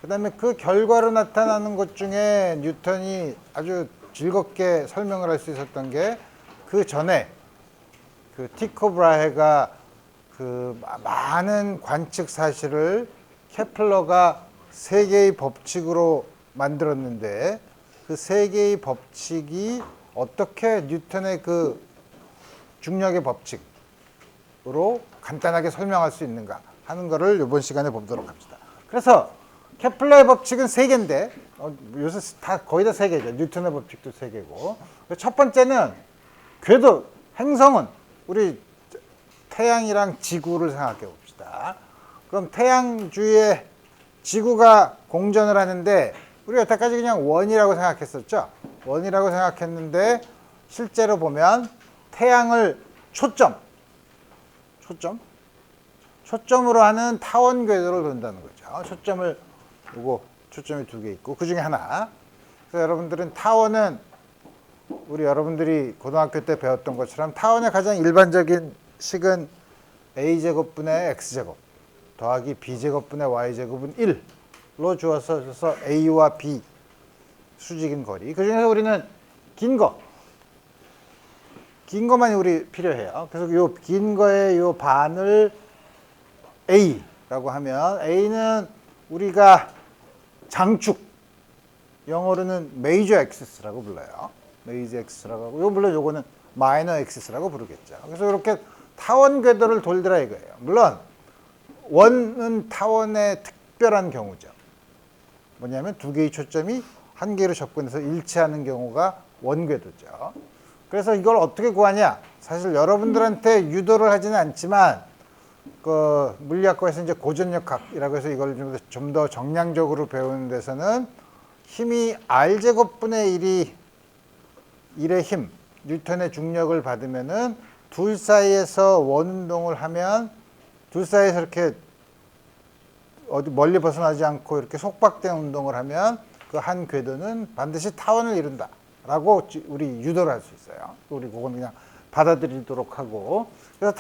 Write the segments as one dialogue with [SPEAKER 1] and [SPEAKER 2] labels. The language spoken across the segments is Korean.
[SPEAKER 1] 그 다음에 그 결과로 나타나는 것 중에 뉴턴이 아주 즐겁게 설명을 할 수 있었던 게 그 전에 그 티코 브라헤가 그 많은 관측 사실을 케플러가 세 개의 법칙으로 만들었는데 그 세 개의 법칙이 어떻게 뉴턴의 그 중력의 법칙으로 간단하게 설명할 수 있는가 하는 거를 이번 시간에 보도록 합시다. 그래서 케플러의 법칙은 세 개인데 요새 거의 다 세 개죠. 뉴턴의 법칙도 세 개고. 첫 번째는 궤도, 행성은 우리 태양이랑 지구를 생각해 봅시다. 그럼 태양 주위에 지구가 공전을 하는데 우리가 여태까지 그냥 원이라고 생각했었죠. 원이라고 생각했는데 실제로 보면 태양을 초점으로 하는 타원 궤도를 돈다는 거죠. 초점이 두 개 있고 그 중에 하나. 그래서 여러분들은 타원은 우리 여러분들이 고등학교 때 배웠던 것처럼 타원의 가장 일반적인 식은 a제곱분의 x제곱 더하기 b제곱분의 y제곱은 1로 주어서 a와 b 수직인 거리. 그 중에서 우리는 긴 거만이 우리 필요해요. 그래서 요 긴 거의 요 반을 a라고 하면 a는 우리가 장축, 영어로는 메이저 엑시스라고 불러요. 메이저 엑시스라고 하고, 물론 요거는 마이너 엑시스라고 부르겠죠. 그래서 이렇게 타원 궤도를 돌더라 이거예요. 물론 원은 타원의 특별한 경우죠. 뭐냐면 두 개의 초점이 한 개로 접근해서 일치하는 경우가 원궤도죠. 그래서 이걸 어떻게 구하냐? 사실 여러분들한테 유도를 하지는 않지만 그 물리학과에서 이제 고전력학이라고 해서 이걸 좀 더 정량적으로 배우는 데서는 힘이 r제곱분의 1의 힘, 뉴턴의 중력을 받으면은 둘 사이에서 원운동을 하면 둘 사이에서 이렇게 어디 멀리 벗어나지 않고 이렇게 속박된 운동을 하면 그 한 궤도는 반드시 타원을 이룬다 라고 우리 유도를 할 수 있어요. 우리 그건 그냥 받아들이도록 하고. 그래서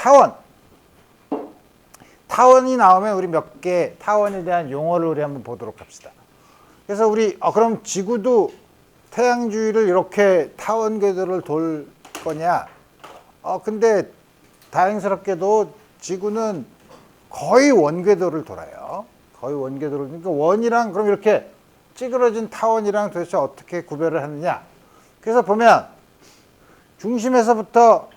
[SPEAKER 1] 타원이 나오면 우리 몇 개 타원에 대한 용어를 우리 한번 보도록 합시다. 그래서 우리 그럼 지구도 태양 주위를 이렇게 타원 궤도를 돌 거냐? 근데 다행스럽게도 지구는 거의 원궤도를 돌아요. 거의 원궤도를. 그러니까 원이랑 그럼 이렇게 찌그러진 타원이랑 도대체 어떻게 구별을 하느냐? 그래서 보면 중심에서부터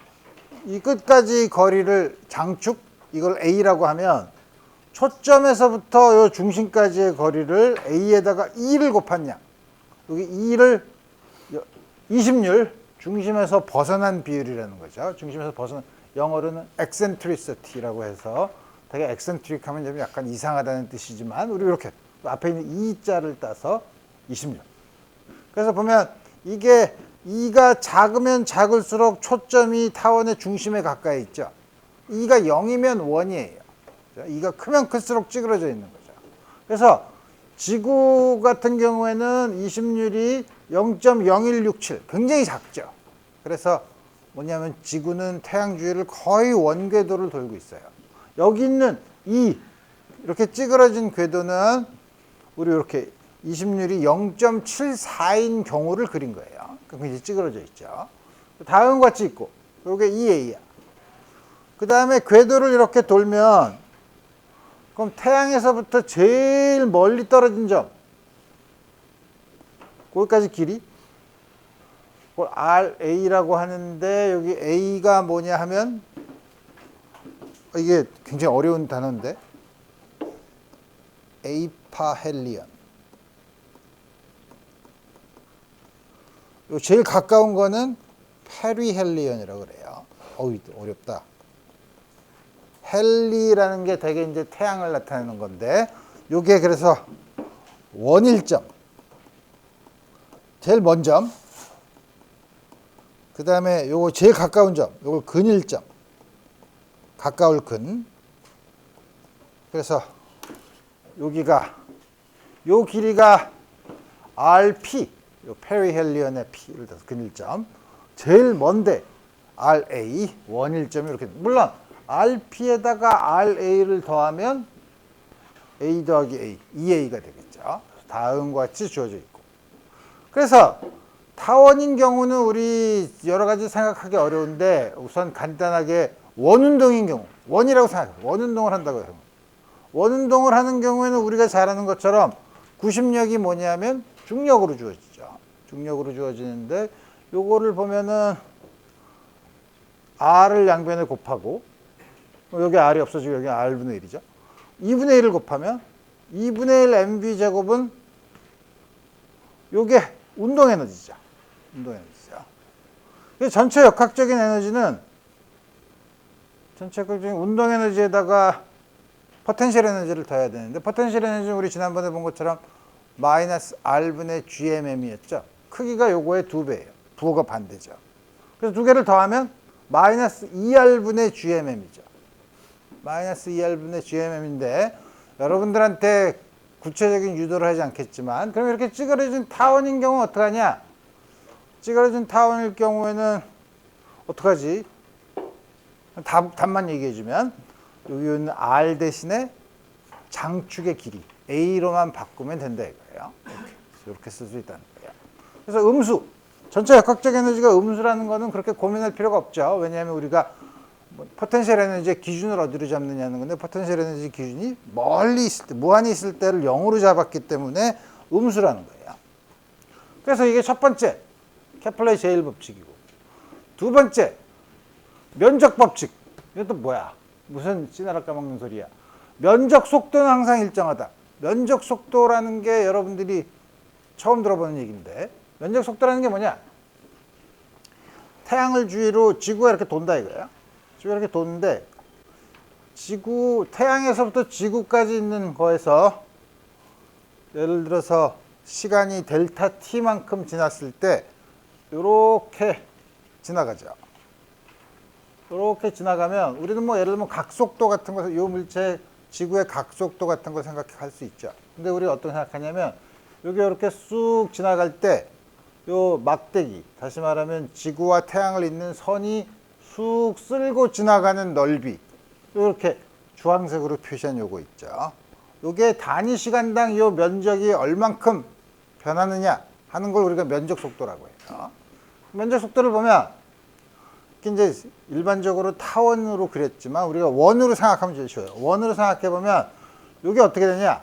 [SPEAKER 1] 이 끝까지 거리를 장축, 이걸 A라고 하면 초점에서부터 요 중심까지의 거리를 A에다가 2를 곱한 양. 여기 2를 20률, 중심에서 벗어난 비율이라는 거죠. 중심에서 벗어난, 영어로는 eccentricity라고 해서 되게 eccentric 하면 약간 이상하다는 뜻이지만 우리 이렇게 앞에 있는 2자를 따서 20률. 그래서 보면 이게 2가 작으면 작을수록 초점이 타원의 중심에 가까이 있죠. 2가 0이면 원이에요. 2가 크면 클수록 찌그러져 있는 거죠. 그래서 지구 같은 경우에는 20률이 0.0167 굉장히 작죠. 그래서 뭐냐면 지구는 태양 주위를 거의 원궤도를 돌고 있어요. 여기 있는 이 이렇게 찌그러진 궤도는 우리 이렇게 20률이 0.74인 경우를 그린 거예요. 굉장히 찌그러져 있죠. 다음과 같이 있고 이게 2A야. 그 다음에 궤도를 이렇게 돌면 그럼 태양에서부터 제일 멀리 떨어진 점 거기까지 길이 그걸 RA라고 하는데 여기 A가 뭐냐 하면 이게 굉장히 어려운 단어인데 에이파헬리언. 제일 가까운 거는 페리헬리언이라고 그래요. 어렵다. 헬리라는 게 되게 이제 태양을 나타내는 건데, 요게 그래서 원일점, 제일 먼 점, 그 다음에 요거 제일 가까운 점, 요걸 근일점, 가까울 근. 그래서 여기가 요 길이가 RP, 요 페리헬리언의 P를 따서 근일점, 제일 먼데 RA, 원일점이 이렇게. 물론 RP에다가 RA를 더하면 A 더하기 A, 2A가 되겠죠. 거죠. 다음과 같이 주어져 있고. 그래서 타원인 경우는 우리 여러 가지 생각하기 어려운데 우선 간단하게 원운동인 경우, 원이라고 생각해요. 원운동을 한다고 해요. 원운동을 하는 경우에는 우리가 잘 아는 것처럼 구심력이 뭐냐면 중력으로 주어지죠. 중력으로 주어지는데 요거를 보면은 R을 양변에 곱하고 여기 R이 없어지고 여기 R분의 1이죠. 2분의 1을 곱하면 2분의 1 mv 제곱은 요게 운동 에너지죠. 운동 에너지죠. 전체 역학적인 에너지는 운동 에너지에다가 포텐셜 에너지를 더해야 되는데 포텐셜 에너지는 우리 지난번에 본 것처럼 마이너스 R분의 GMM이었죠. 크기가 요거의 2배예요. 부호가 반대죠. 그래서 두 개를 더하면 마이너스 2R분의 GMM이죠. 마이너스 2R분의 GMM인데 여러분들한테 구체적인 유도를 하지 않겠지만 그럼 이렇게 찌그러진 타원인 경우는 어떡하냐? 찌그러진 타원일 경우에는 어떡하지? 답만 얘기해주면 여기 있는 R 대신에 장축의 길이 A로만 바꾸면 된다 이거예요. 이렇게 쓸 수 있다는 거예요. 그래서 음수, 전체 역학적 에너지가 음수라는 거는 그렇게 고민할 필요가 없죠. 왜냐하면 우리가 포텐셜 에너지의 기준을 어디로 잡느냐는 건데 포텐셜 에너지 기준이 멀리 있을 때, 무한히 있을 때를 0으로 잡았기 때문에 음수라는 거예요. 그래서 이게 첫 번째, 케플러의 제1법칙이고 두 번째, 면적 법칙. 이것도 뭐야? 무슨 씨나라 까먹는 소리야. 면적 속도는 항상 일정하다. 면적 속도라는 게 여러분들이 처음 들어보는 얘기인데 면적 속도라는 게 뭐냐? 태양을 주위로 지구가 이렇게 돈다 이거예요. 지구가 이렇게 도는데 태양에서부터 지구까지 있는 거에서 예를 들어서 시간이 델타 t만큼 지났을 때 이렇게 지나가죠. 이렇게 지나가면 우리는 뭐 예를 들면 각속도 같은 거, 이 물체 지구의 각속도 같은 거 생각할 수 있죠. 근데 우리가 어떤 생각하냐면 여기 이렇게 쑥 지나갈 때 요 막대기, 다시 말하면 지구와 태양을 잇는 선이 쑥 쓸고 지나가는 넓이, 이렇게 주황색으로 표시한 요거 있죠. 요게 단위 시간당 요 면적이 얼만큼 변하느냐 하는 걸 우리가 면적 속도라고 해요. 면적 속도를 보면 이제 일반적으로 타원으로 그렸지만 우리가 원으로 생각하면 제일 쉬워요. 원으로 생각해 보면 이게 어떻게 되냐?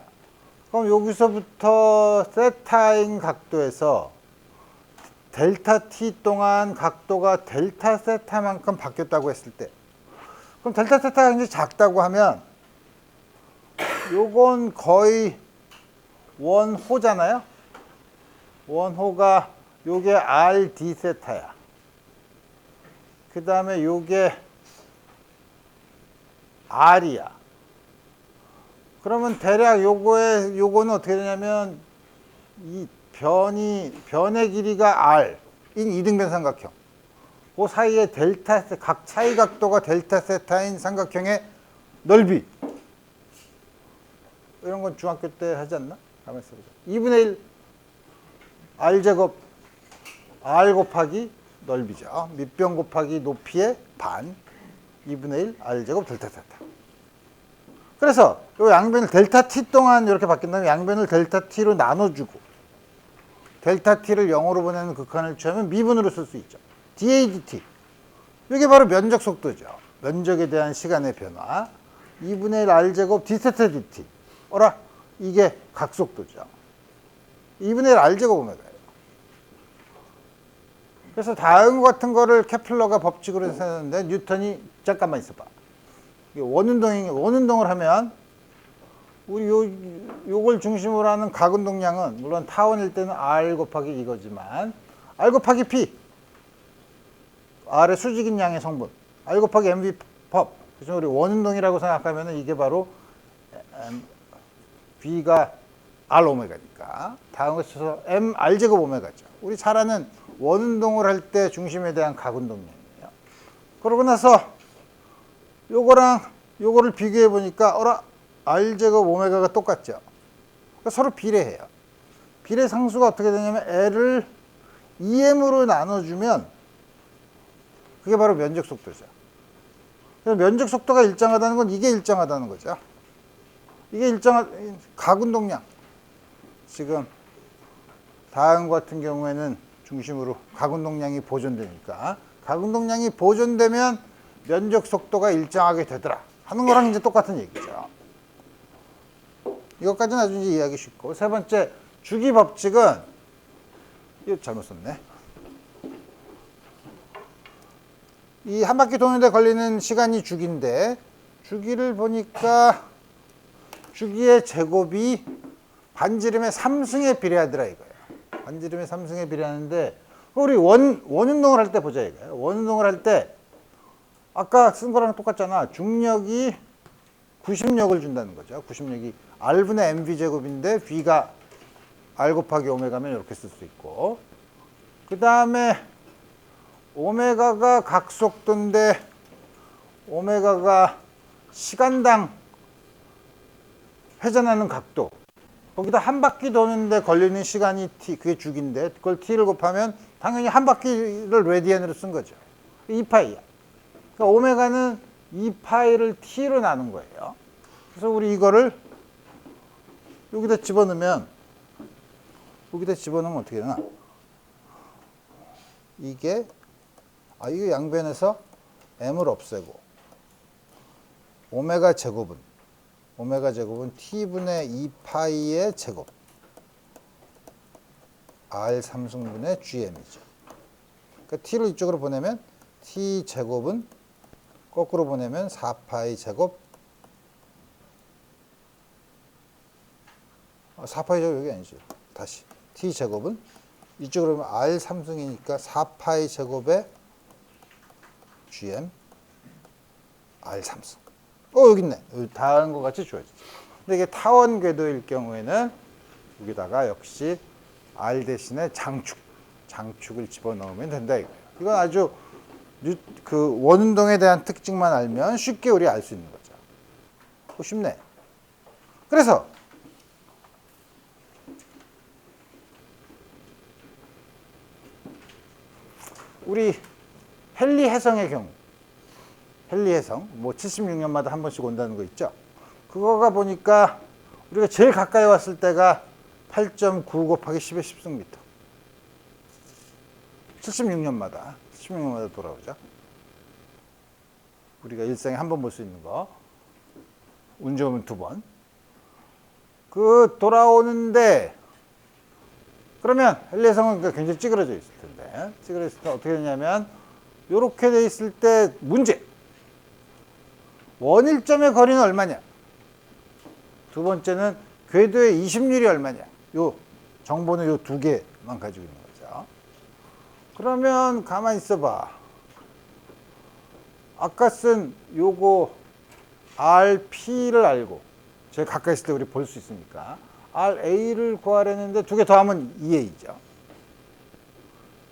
[SPEAKER 1] 그럼 여기서부터 세타인 각도에서 델타 t 동안 각도가 델타 세타만큼 바뀌었다고 했을 때, 그럼 델타 세타가 이제 작다고 하면 요건 거의 원호잖아요. 원호가 요게 r d 세타야. 그 다음에 요게 R이야. 그러면 대략 요거는 어떻게 되냐면 이 변의 길이가 R인 이등변 삼각형. 그 사이에 각 차이 각도가 델타 세타인 삼각형의 넓이. 이런 건 중학교 때 하지 않나? 가만히 있어보자. 2분의 1 R제곱 R 곱하기 넓이죠. 밑변 곱하기 높이의 반 2분의 1 R제곱 델타 세타. 그래서 이 양변을 델타 t 동안 이렇게 바뀐다면 양변을 델타 t로 나눠주고 델타 t를 0으로 보내는 극한을 취하면 미분으로 쓸 수 있죠. dA dt. 이게 바로 면적 속도죠. 면적에 대한 시간의 변화. 2분의 1 R제곱 d 세타 dt. 어라? 이게 각속도죠. 2분의 1 R제곱 오메가예요. 그래서 다음과 같은 거를 케플러가 법칙으로 했는데 뉴턴이 잠깐만 있어봐. 원운동을 하면 우리 요걸 중심으로 하는 각운동량은 물론 타원일 때는 R 곱하기 이거지만 R 곱하기 P, R의 수직인 양의 성분, R 곱하기 mv 법. 그래서 우리 원운동이라고 생각하면 이게 바로 V가 R 오메가니까 다음 것에서 M R 제곱 오메가죠. 우리 잘 아는 원운동을 할 때 중심에 대한 각운동량이에요. 그러고 나서 요거랑 요거를 비교해 보니까 어라? R제곱 오메가가 똑같죠. 그러니까 서로 비례해요. 비례 상수가 어떻게 되냐면 L을 2M으로 나눠주면 그게 바로 면적 속도죠. 그래서 면적 속도가 일정하다는 건 이게 일정하다는 거죠. 이게 각운동량. 지금 다음과 같은 경우에는 중심으로 각운동량이 보존되니까 각운동량이 보존되면 면적 속도가 일정하게 되더라 하는 거랑 이제 똑같은 얘기죠. 이것까지는 아주 이제 이해하기 쉽고, 세 번째 주기 법칙은 이거 잘못 썼네. 이 한 바퀴 도는데 걸리는 시간이 주기인데 주기를 보니까 주기의 제곱이 반지름의 3승에 비례하더라 이거예요. 반지름의 3승에 비례하는데 우리 원운동을 할 때 보자 이거예요. 원운동을 할 때 아까 쓴 거랑 똑같잖아. 중력이 90력을 준다는 거죠. 90력이 R분의 mv 제곱인데 V가 R 곱하기 오메가면 이렇게 쓸 수 있고, 그 다음에 오메가가 각속도인데 오메가가 시간당 회전하는 각도, 거기다 한 바퀴 도는데 걸리는 시간이 t, 그게 주기인데 그걸 t를 곱하면 당연히 한 바퀴를 레디안으로 쓴 거죠. 2파이야. 그러니까 오메가는 2파이를 t로 나눈 거예요. 그래서 우리 이거를 여기다 집어넣으면 어떻게 되나? 이게 이거 양변에서 m을 없애고 오메가 제곱은 t분의 2파이의 제곱 r 3승분의 gm이죠. 그러니까 t를 이쪽으로 보내면 t 제곱은 거꾸로 보내면 4파이 제곱 4파이 제곱 여기 아니죠. 다시 t 제곱은 이쪽으로 보면 r 3승이니까 4파이 제곱에 gm r 3승. 여기 있네. 여기 다른 것 같이 주어지죠. 근데 이게 타원 궤도일 경우에는 여기다가 역시 R 대신에 장축을 집어넣으면 된다 이거예요. 이건 아주 그 원운동에 대한 특징만 알면 쉽게 우리 알 수 있는 거죠. 쉽네. 그래서 우리 헨리 해성의 경우, 헨리 해성, 뭐 76년마다 한 번씩 온다는 거 있죠. 그거가 보니까 우리가 제일 가까이 왔을 때가 8.9 곱하기 10의 10승미터. 76년마다 돌아오죠. 우리가 일생에 한 번 볼 수 있는 거. 운 좋으면 2번. 그 돌아오는데 그러면 헨리 해성은 굉장히 찌그러져 있을 텐데, 찌그러져 있을 때 어떻게 되냐면 이렇게 돼 있을 때 문제. 원일점의 거리는 얼마냐? 두 번째는 궤도의 이심률이 얼마냐? 요 정보는 요 두 개만 가지고 있는 거죠. 그러면 가만히 있어봐. 아까 쓴 요거 RP를 알고 제일 가까이 있을 때 우리 볼 수 있으니까 RA를 구하려는데 두 개 더하면 2A죠.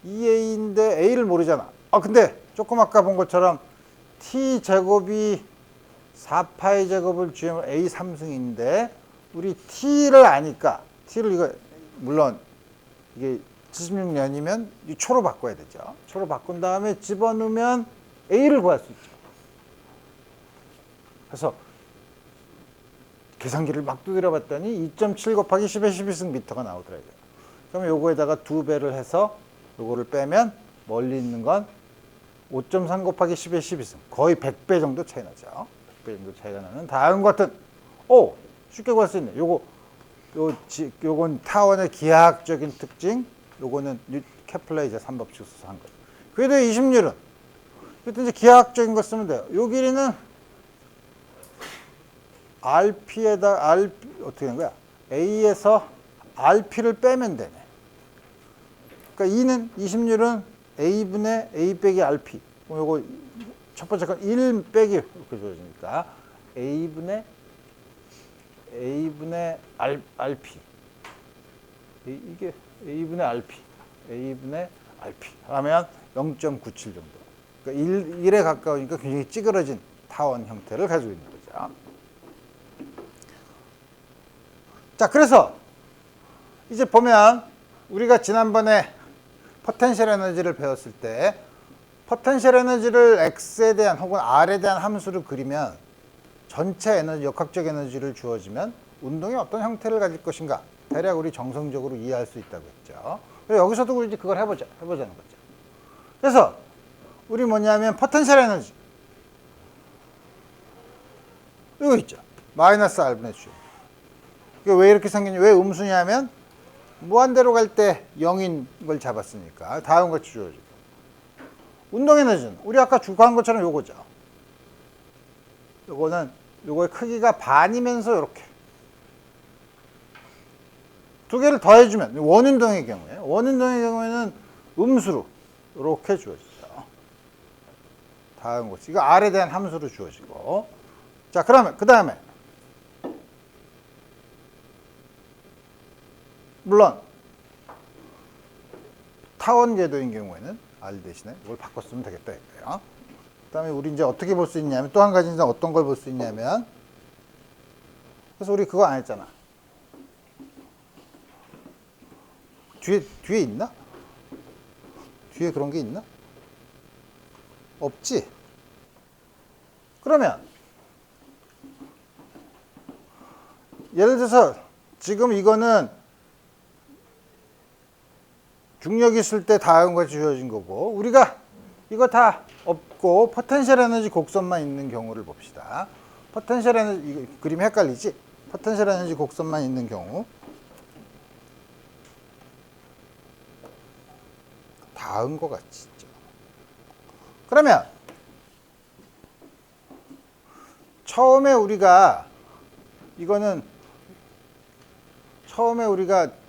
[SPEAKER 1] 2A인데 A를 모르잖아. 근데 조금 아까 본 것처럼 T 제곱이 4파이 제곱을 GM을 A 3승인데 우리 T를 아니까 T를 이거 물론 이게 76년이면 이 초로 바꿔야 되죠. 초로 바꾼 다음에 집어넣으면 A를 구할 수 있죠. 그래서 계산기를 막 두드려 봤더니 2.7 곱하기 10의 12승 미터가 나오더라고요. 그러면 요거에다가 2배를 해서 요거를 빼면 멀리 있는 건 5.3 곱하기 10의 12승. 거의 100배 정도 차이 나죠. 100배 정도 차이가 나는 다음과 같은, 쉽게 구할 수 있네. 요건 타원의 기하학적인 특징, 요거는 케플러의 제3법칙 써서 한 거죠. 궤도의 이심률은, 그때 이제 기하학적인 거 쓰면 돼요. 요 길이는 RP에다, 어떻게 되는 거야? A에서 RP를 빼면 되네. 그러니까 E는, 이심률은 A분의 A 빼기 RP. 요거 첫 번째 건 1 빼기 이렇게 주어지니까 A분의 RP. 이게 A분의 RP 하면 0.97 정도. 그러니까 1에 가까우니까 굉장히 찌그러진 타원 형태를 가지고 있는 거죠. 자, 그래서 이제 보면 우리가 지난번에 포텐셜 에너지를 배웠을 때 포텐셜 에너지를 X에 대한 혹은 R에 대한 함수를 그리면 전체 에너지, 역학적 에너지를 주어지면 운동이 어떤 형태를 가질 것인가 대략 우리 정성적으로 이해할 수 있다고 했죠. 여기서도 우리 이제 그걸 해보자는 거죠. 그래서 우리 뭐냐면 포텐셜 에너지 이거 있죠. 마이너스 R분의 주. 이게 왜 이렇게 생겼냐? 왜 음수냐면 무한대로 갈 때 0인 걸 잡았으니까 다음 같이 주어지고. 운동 에너지는 우리 아까 주고한 것처럼 요거죠. 요거는 요거의 크기가 반이면서 이렇게 두 개를 더해주면 원운동의 경우에는 음수로 이렇게 주어지죠. 다음 것 이거 R에 대한 함수로 주어지고. 자, 그러면 그 다음에 물론 타원 궤도인 경우에는 R 대신에 이걸 바꿔 쓰면 되겠다 이거예요. 그 다음에 우리 이제 어떻게 볼 수 있냐면 또 한 가지 이제 어떤 걸 볼 수 있냐면 그래서 우리 그거 안 했잖아. 뒤에 있나? 뒤에 그런 게 있나? 없지? 그러면 예를 들어서 지금 이거는 중력이 있을 때 다음과 같이 주어진 거고 우리가 이거 다 없고 포텐셜 에너지 곡선만 있는 경우를 봅시다. 포텐셜 에너지 이거 그림이 헷갈리지? 포텐셜 에너지 곡선만 있는 경우 닿은 것 같지. 그러면 처음에 우리가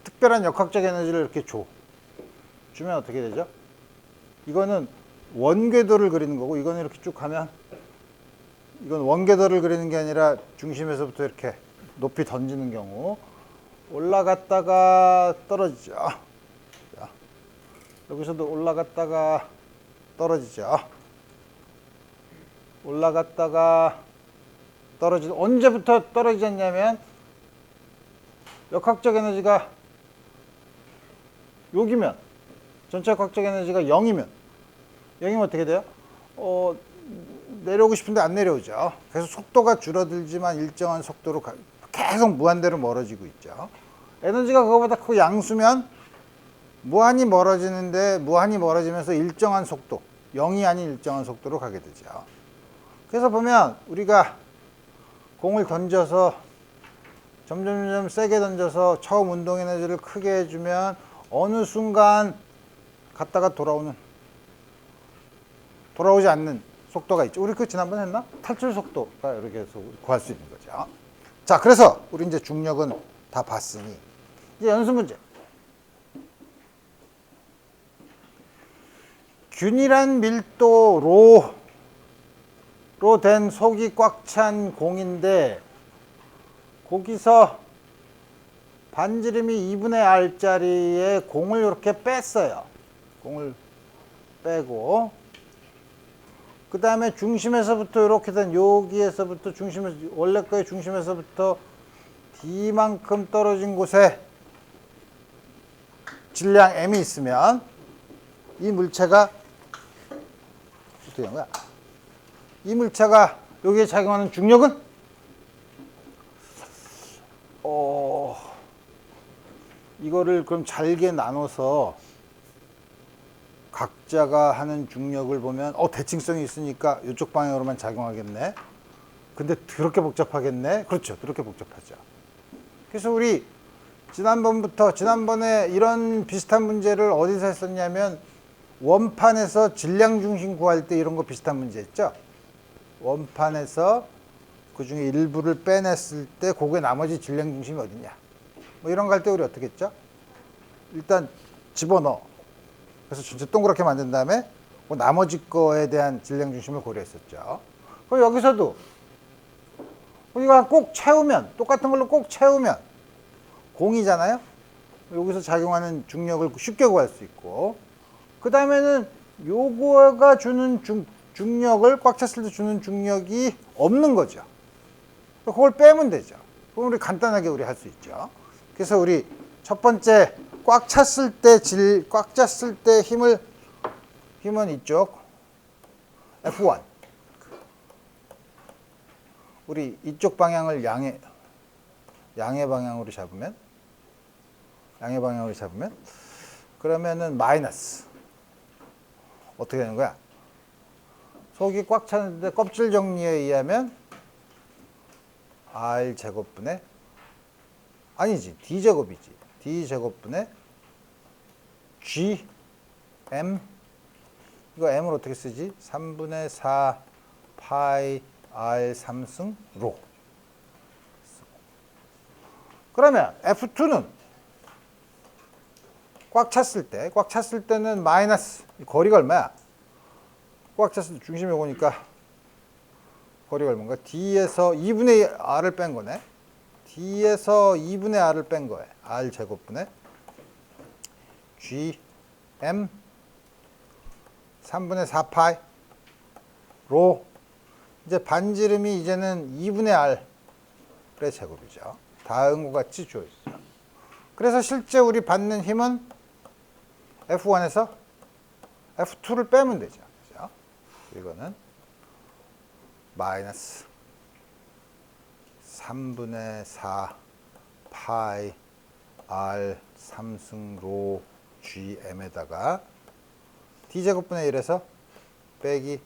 [SPEAKER 1] 특별한 역학적 에너지를 이렇게 주면 어떻게 되죠? 이거는 원궤도를 그리는 거고 이거는 이렇게 쭉 가면 이건 원궤도를 그리는 게 아니라 중심에서부터 이렇게 높이 던지는 경우 올라갔다가 떨어지죠. 자, 여기서도 올라갔다가 떨어지죠. 올라갔다가 떨어지죠. 언제부터 떨어지냐면 역학적 에너지가 여기면 전체 역학적 에너지가 0이면 어떻게 돼요? 내려오고 싶은데 안 내려오죠. 그래서 속도가 줄어들지만 일정한 속도로 계속 무한대로 멀어지고 있죠. 에너지가 그거보다 크고 양수면 무한히 멀어지면서 일정한 속도, 0이 아닌 일정한 속도로 가게 되죠. 그래서 보면 우리가 공을 던져서 점점 세게 던져서 처음 운동 에너지를 크게 해주면 어느 순간 갔다가 돌아오지 않는 속도가 있죠. 우리 그 지난번에 했나? 탈출 속도가 이렇게 해서 구할 수 있는 거죠. 자, 그래서 우리 이제 중력은 다 봤으니 이제 연습 문제. 균일한 밀도로 된 속이 꽉 찬 공인데 거기서 반지름이 2분의 R짜리의 공을 이렇게 뺐어요. 공을 빼고 그 다음에 중심에서부터 이렇게 된 여기에서부터 원래 거의 중심에서부터 D만큼 떨어진 곳에 질량 M이 있으면 이 물체가 어떻게 된 거야? 이 물체가 여기에 작용하는 중력은 이거를 그럼 잘게 나눠서 각자가 하는 중력을 보면 대칭성이 있으니까 이쪽 방향으로만 작용하겠네. 근데 그렇게 복잡하겠네. 그렇죠. 그렇게 복잡하죠. 그래서 우리 지난번에 이런 비슷한 문제를 어디서 했었냐면 원판에서 질량 중심 구할 때 이런 거 비슷한 문제 했죠. 원판에서 그 중에 일부를 빼냈을 때 그게 나머지 질량 중심이 어딨냐. 뭐 이런 거 할 때 우리 어떻게 했죠? 일단 집어넣어. 그래서 전체 동그랗게 만든 다음에 그 나머지 거에 대한 질량 중심을 고려했었죠. 그럼 여기서도 우리가 꼭 채우면, 똑같은 걸로 꼭 채우면 공이잖아요. 여기서 작용하는 중력을 쉽게 구할 수 있고, 그 다음에는 요거가 주는 중력을 꽉 찼을 때 주는 중력이 없는 거죠. 그걸 빼면 되죠. 그럼 우리 간단하게 우리 할 수 있죠. 그래서 우리 첫 번째 꽉 찼을 때 힘은 이쪽 F1. 우리 이쪽 방향을 양의 방향으로 잡으면 양의 방향으로 잡으면 그러면은 마이너스 어떻게 되는 거야? 속이 꽉 찼는데 껍질 정리에 의하면 r 제곱분의 아니지 d 제곱이지 d 제곱분의 g m 이거 m을 어떻게 쓰지? 3분의 4 파이 r 3승 로 그러면 F2는 꽉 찼을 때는 마이너스 거리가 얼마야? 꽉 찼을 때 중심이 오니까 거리가 얼마인가? D에서 2분의 R을 뺀 거네. D에서 2분의 R을 뺀 거예요. R 제곱분의 G M 3분의 4파이 로 이제 반지름이 이제는 2분의 R의 제곱이죠. 다음과 같이 주어 있어요. 그래서 실제 우리 받는 힘은 F1에서 F2를 빼면 되죠. 그죠? 이거는 마이너스 3분의 4 파이 R 3승 로 GM에다가 D제곱분의 1에서 빼기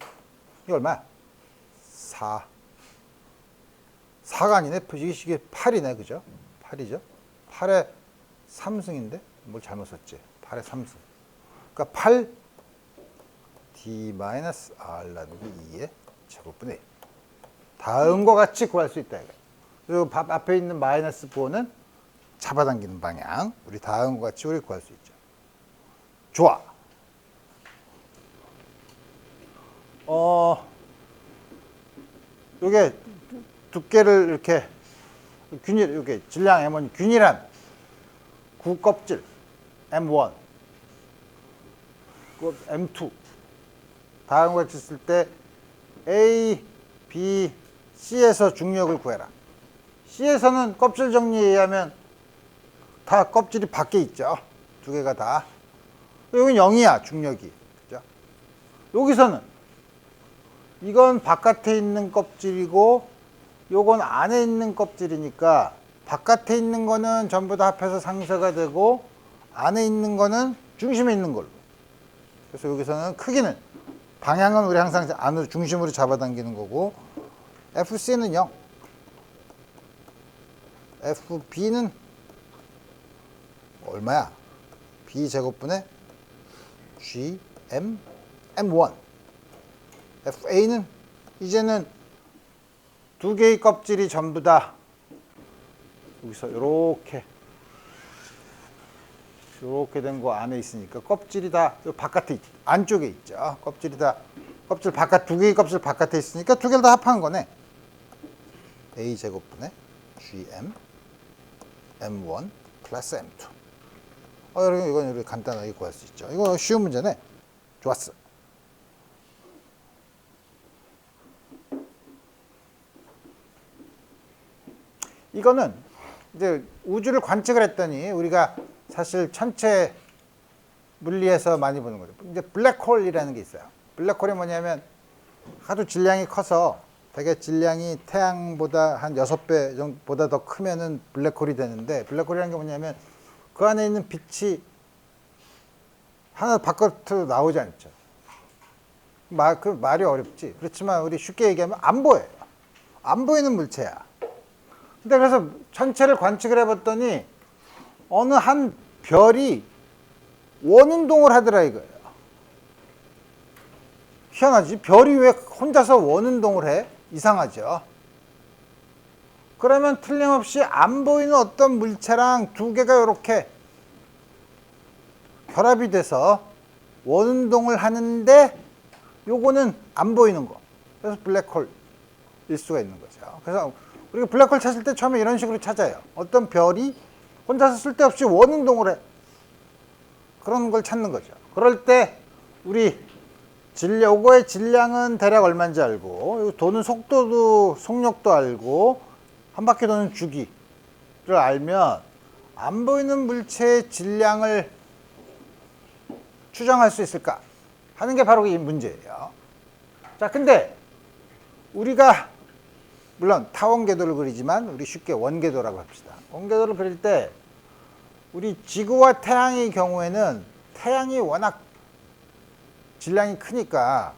[SPEAKER 1] 이거 얼마야? 4가 아니네. 이게 8이네. 그죠? 8이죠? 8에 3승인데? 뭘 잘못 썼지? 8에 3승. 그러니까 8 D-R 나누기 2의 제곱분의 1. 다음과 같이 구할 수 있다. 그리고 앞에 있는 마이너스 부호는 잡아당기는 방향. 우리 다음과 같이 우리 구할 수 있죠. 좋아. 요게 두께를 이렇게 균일, 요게 질량 M1 균일한 구껍질 M1, M2 다음과 같이 쓸 때 A, B, C에서 중력을 구해라. C에서는 껍질 정리에 의하면 다 껍질이 밖에 있죠. 두 개가 다. 여긴 0이야, 중력이. 그죠? 여기서는 이건 바깥에 있는 껍질이고 요건 안에 있는 껍질이니까 바깥에 있는 거는 전부 다 합해서 상쇄가 되고 안에 있는 거는 중심에 있는 걸로. 그래서 여기서는 크기는 방향은 우리 항상 안으로 중심으로 잡아당기는 거고 FC는 0, FB는 얼마야? B 제곱분의 G M M1. FA는 이제는 두 개의 껍질이 전부 다 여기서 이렇게 된 거 안에 있으니까 껍질이 다 바깥에 안쪽에 있죠. 껍질이 다 껍질 바깥 두 개의 껍질 바깥에 있으니까 두 개를 다 합한 거네. A 제곱분의 GM M1 플러스 M2. 여러분 이건 우리 간단하게 구할 수 있죠. 이거 쉬운 문제네. 좋았어. 이거는 이제 우주를 관측을 했더니 우리가 사실 천체 물리에서 많이 보는 거죠. 이제 블랙홀이라는 게 있어요. 블랙홀이 뭐냐면 하도 질량이 커서 되게 질량이 태양보다 한 6배 정도보다 더 크면은 블랙홀이 되는데 블랙홀이라는 게 뭐냐면 그 안에 있는 빛이 하나 바깥으로 나오지 않죠. 그 말이 어렵지. 그렇지만 우리 쉽게 얘기하면 안 보여요. 안 보이는 물체야. 근데 그래서 천체를 관측을 해봤더니 어느 한 별이 원운동을 하더라 이거예요. 희한하지? 별이 왜 혼자서 원운동을 해? 이상하죠? 그러면 틀림없이 안 보이는 어떤 물체랑 두 개가 이렇게 결합이 돼서 원운동을 하는데 요거는 안 보이는 거. 그래서 블랙홀일 수가 있는 거죠. 그래서 우리가 블랙홀 찾을 때 처음에 이런 식으로 찾아요. 어떤 별이 혼자서 쓸데없이 원운동을 해. 그런 걸 찾는 거죠. 그럴 때 우리 요거의 질량은 대략 얼마인지 알고 도는 속도도 속력도 알고 한 바퀴 도는 주기를 알면 안 보이는 물체의 질량을 추정할 수 있을까 하는 게 바로 이 문제예요. 자, 근데 우리가 물론 타원 궤도를 그리지만 우리 쉽게 원궤도라고 합시다. 원궤도를 그릴 때 우리 지구와 태양의 경우에는 태양이 워낙 질량이 크니까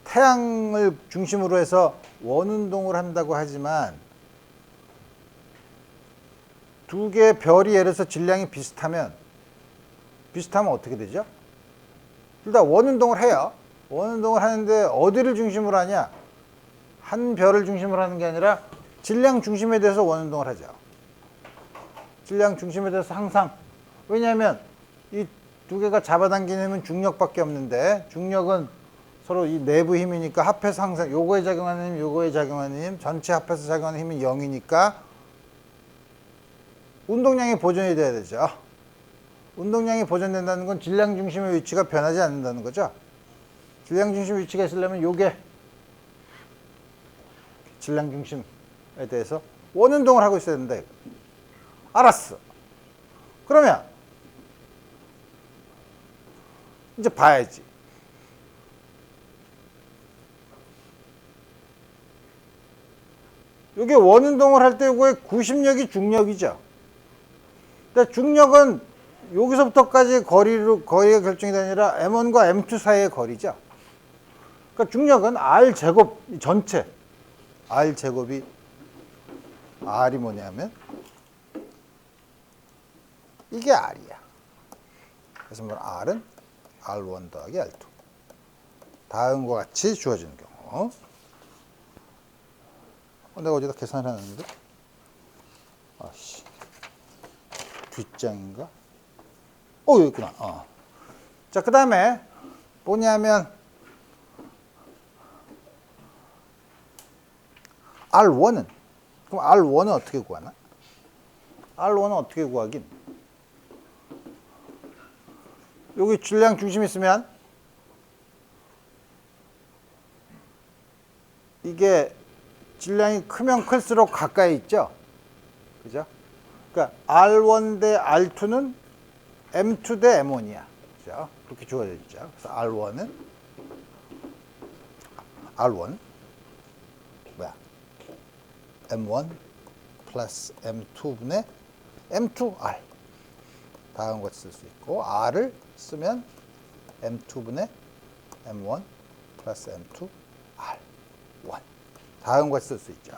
[SPEAKER 1] 태양을 중심으로 해서 원운동을 한다고 하지만 두 개의 별이 예를 들어서 질량이 비슷하면 어떻게 되죠? 일단 원운동을 해요. 원운동을 하는데 어디를 중심으로 하냐? 한 별을 중심으로 하는 게 아니라 질량 중심에 대해서 원운동을 하죠. 질량 중심에 대해서 항상. 왜냐하면 이 두 개가 잡아당기는 힘은 중력밖에 없는데 중력은 서로 이 내부 힘이니까 합해서 항상 요거에 작용하는 힘, 요거에 작용하는 힘, 전체 합해서 작용하는 힘은 0이니까 운동량이 보존이 돼야 되죠. 운동량이 보존된다는 건 질량 중심의 위치가 변하지 않는다는 거죠. 질량 중심 위치가 있으려면 요게 질량 중심에 대해서 원운동을 하고 있어야 된다. 알았어. 그러면 이제 봐야지. 이게 원운동을 할 때 이거의 구심력이 중력이죠. 근데 중력은 여기서부터까지 거리가 결정이 아니라 M1과 M2 사이의 거리죠. 그러니까 중력은 R 제곱 전체 R 제곱이 R이 뭐냐면 이게 R이야. 그래서 뭐 R은 R1 더하기 R2. 다음과 같이 주어지는 경우. 내가 어디다 계산을 해놨는데? 아씨. 뒷장인가? 여기 있구나. 자, 그 다음에 뭐냐면 R1은 그럼 R1은 어떻게 구하나? R1은 어떻게 구하긴? 여기 질량 중심이 있으면 이게 질량이 크면 클수록 가까이 있죠? 그죠? 그러니까 R1 대 R2는 M2 대 M1이야. 그죠? 그렇게 주어져 있죠. 그래서 R1 뭐야? M1 플러스 M2분의 M2R. 다음과 같이 쓸 수 있고 R을 쓰면 M2분의 M1 플러스 M2R1. 다음과 같이 쓸 수 있죠.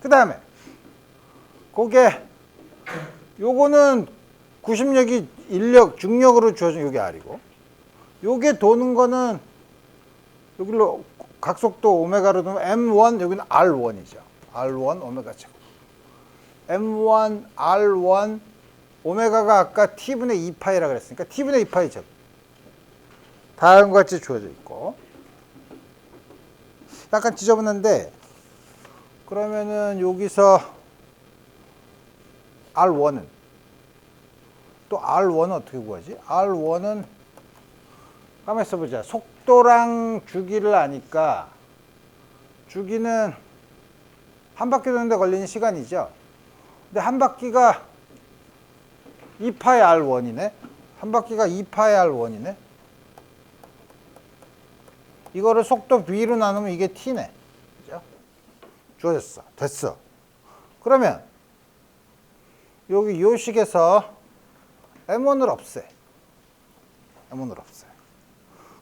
[SPEAKER 1] 그 다음에 요거는 구심력이 중력으로 주어진 요게 R이고 요게 도는 거는 여기로 각속도 오메가로 두면 M1 여기는 R1이죠. R1 오메가 제곱. M1 R1 오메가가 아까 T분의 2파이라 그랬으니까 T분의 2파이 제곱. 다음과 같이 주어져 있고 약간 지저분한데 그러면은 여기서 R1은 또 R1은 어떻게 구하지? R1은 가만히 있어보자. 속도랑 주기를 아니까 주기는 한 바퀴 도는데 걸리는 시간이죠. 근데 한 바퀴가 2파이 R1이네. 한 바퀴가 2파이 R1이네. 이거를 속도 V로 나누면 이게 T네. 그죠? 주어졌어. 됐어. 그러면 여기 요 식에서 M1을 없애. M1을 없애.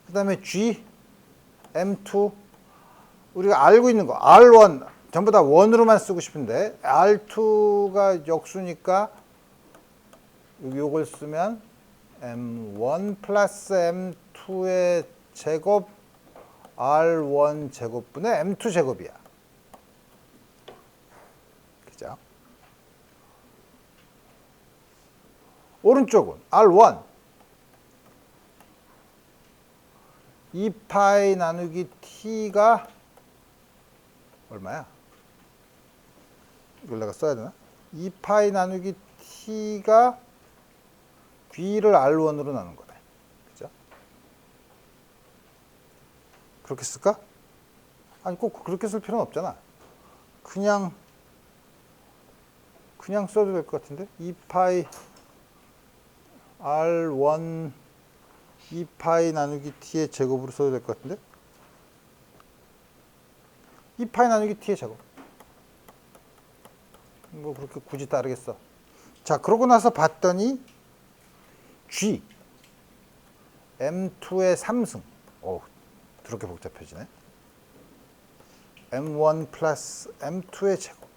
[SPEAKER 1] 그 다음에 G, M2 우리가 알고 있는 거 R1 전부 다 원으로만 쓰고 싶은데 R2가 역수니까 요걸 쓰면 M1 플러스 M2의 제곱 R1 제곱분의 M2 제곱이야. 그죠? 오른쪽은 R1 2파이 나누기 T가 얼마야? 이걸 내가 써야 되나? 2파이 나누기 T가 V를 R1으로 나눈 거네. 그죠? 그렇게 쓸까? 아니, 꼭 그렇게 쓸 필요는 없잖아. 그냥 써도 될 것 같은데? 2파이 R1 2파이 나누기 T의 제곱으로 써도 될 것 같은데? 2파이 나누기 T의 제곱. 뭐 그렇게 굳이 따르겠어. 자, 그러고 나서 봤더니 G M2의 3승. 오, 그렇게 복잡해지네. M1 플러스 M2의 제곱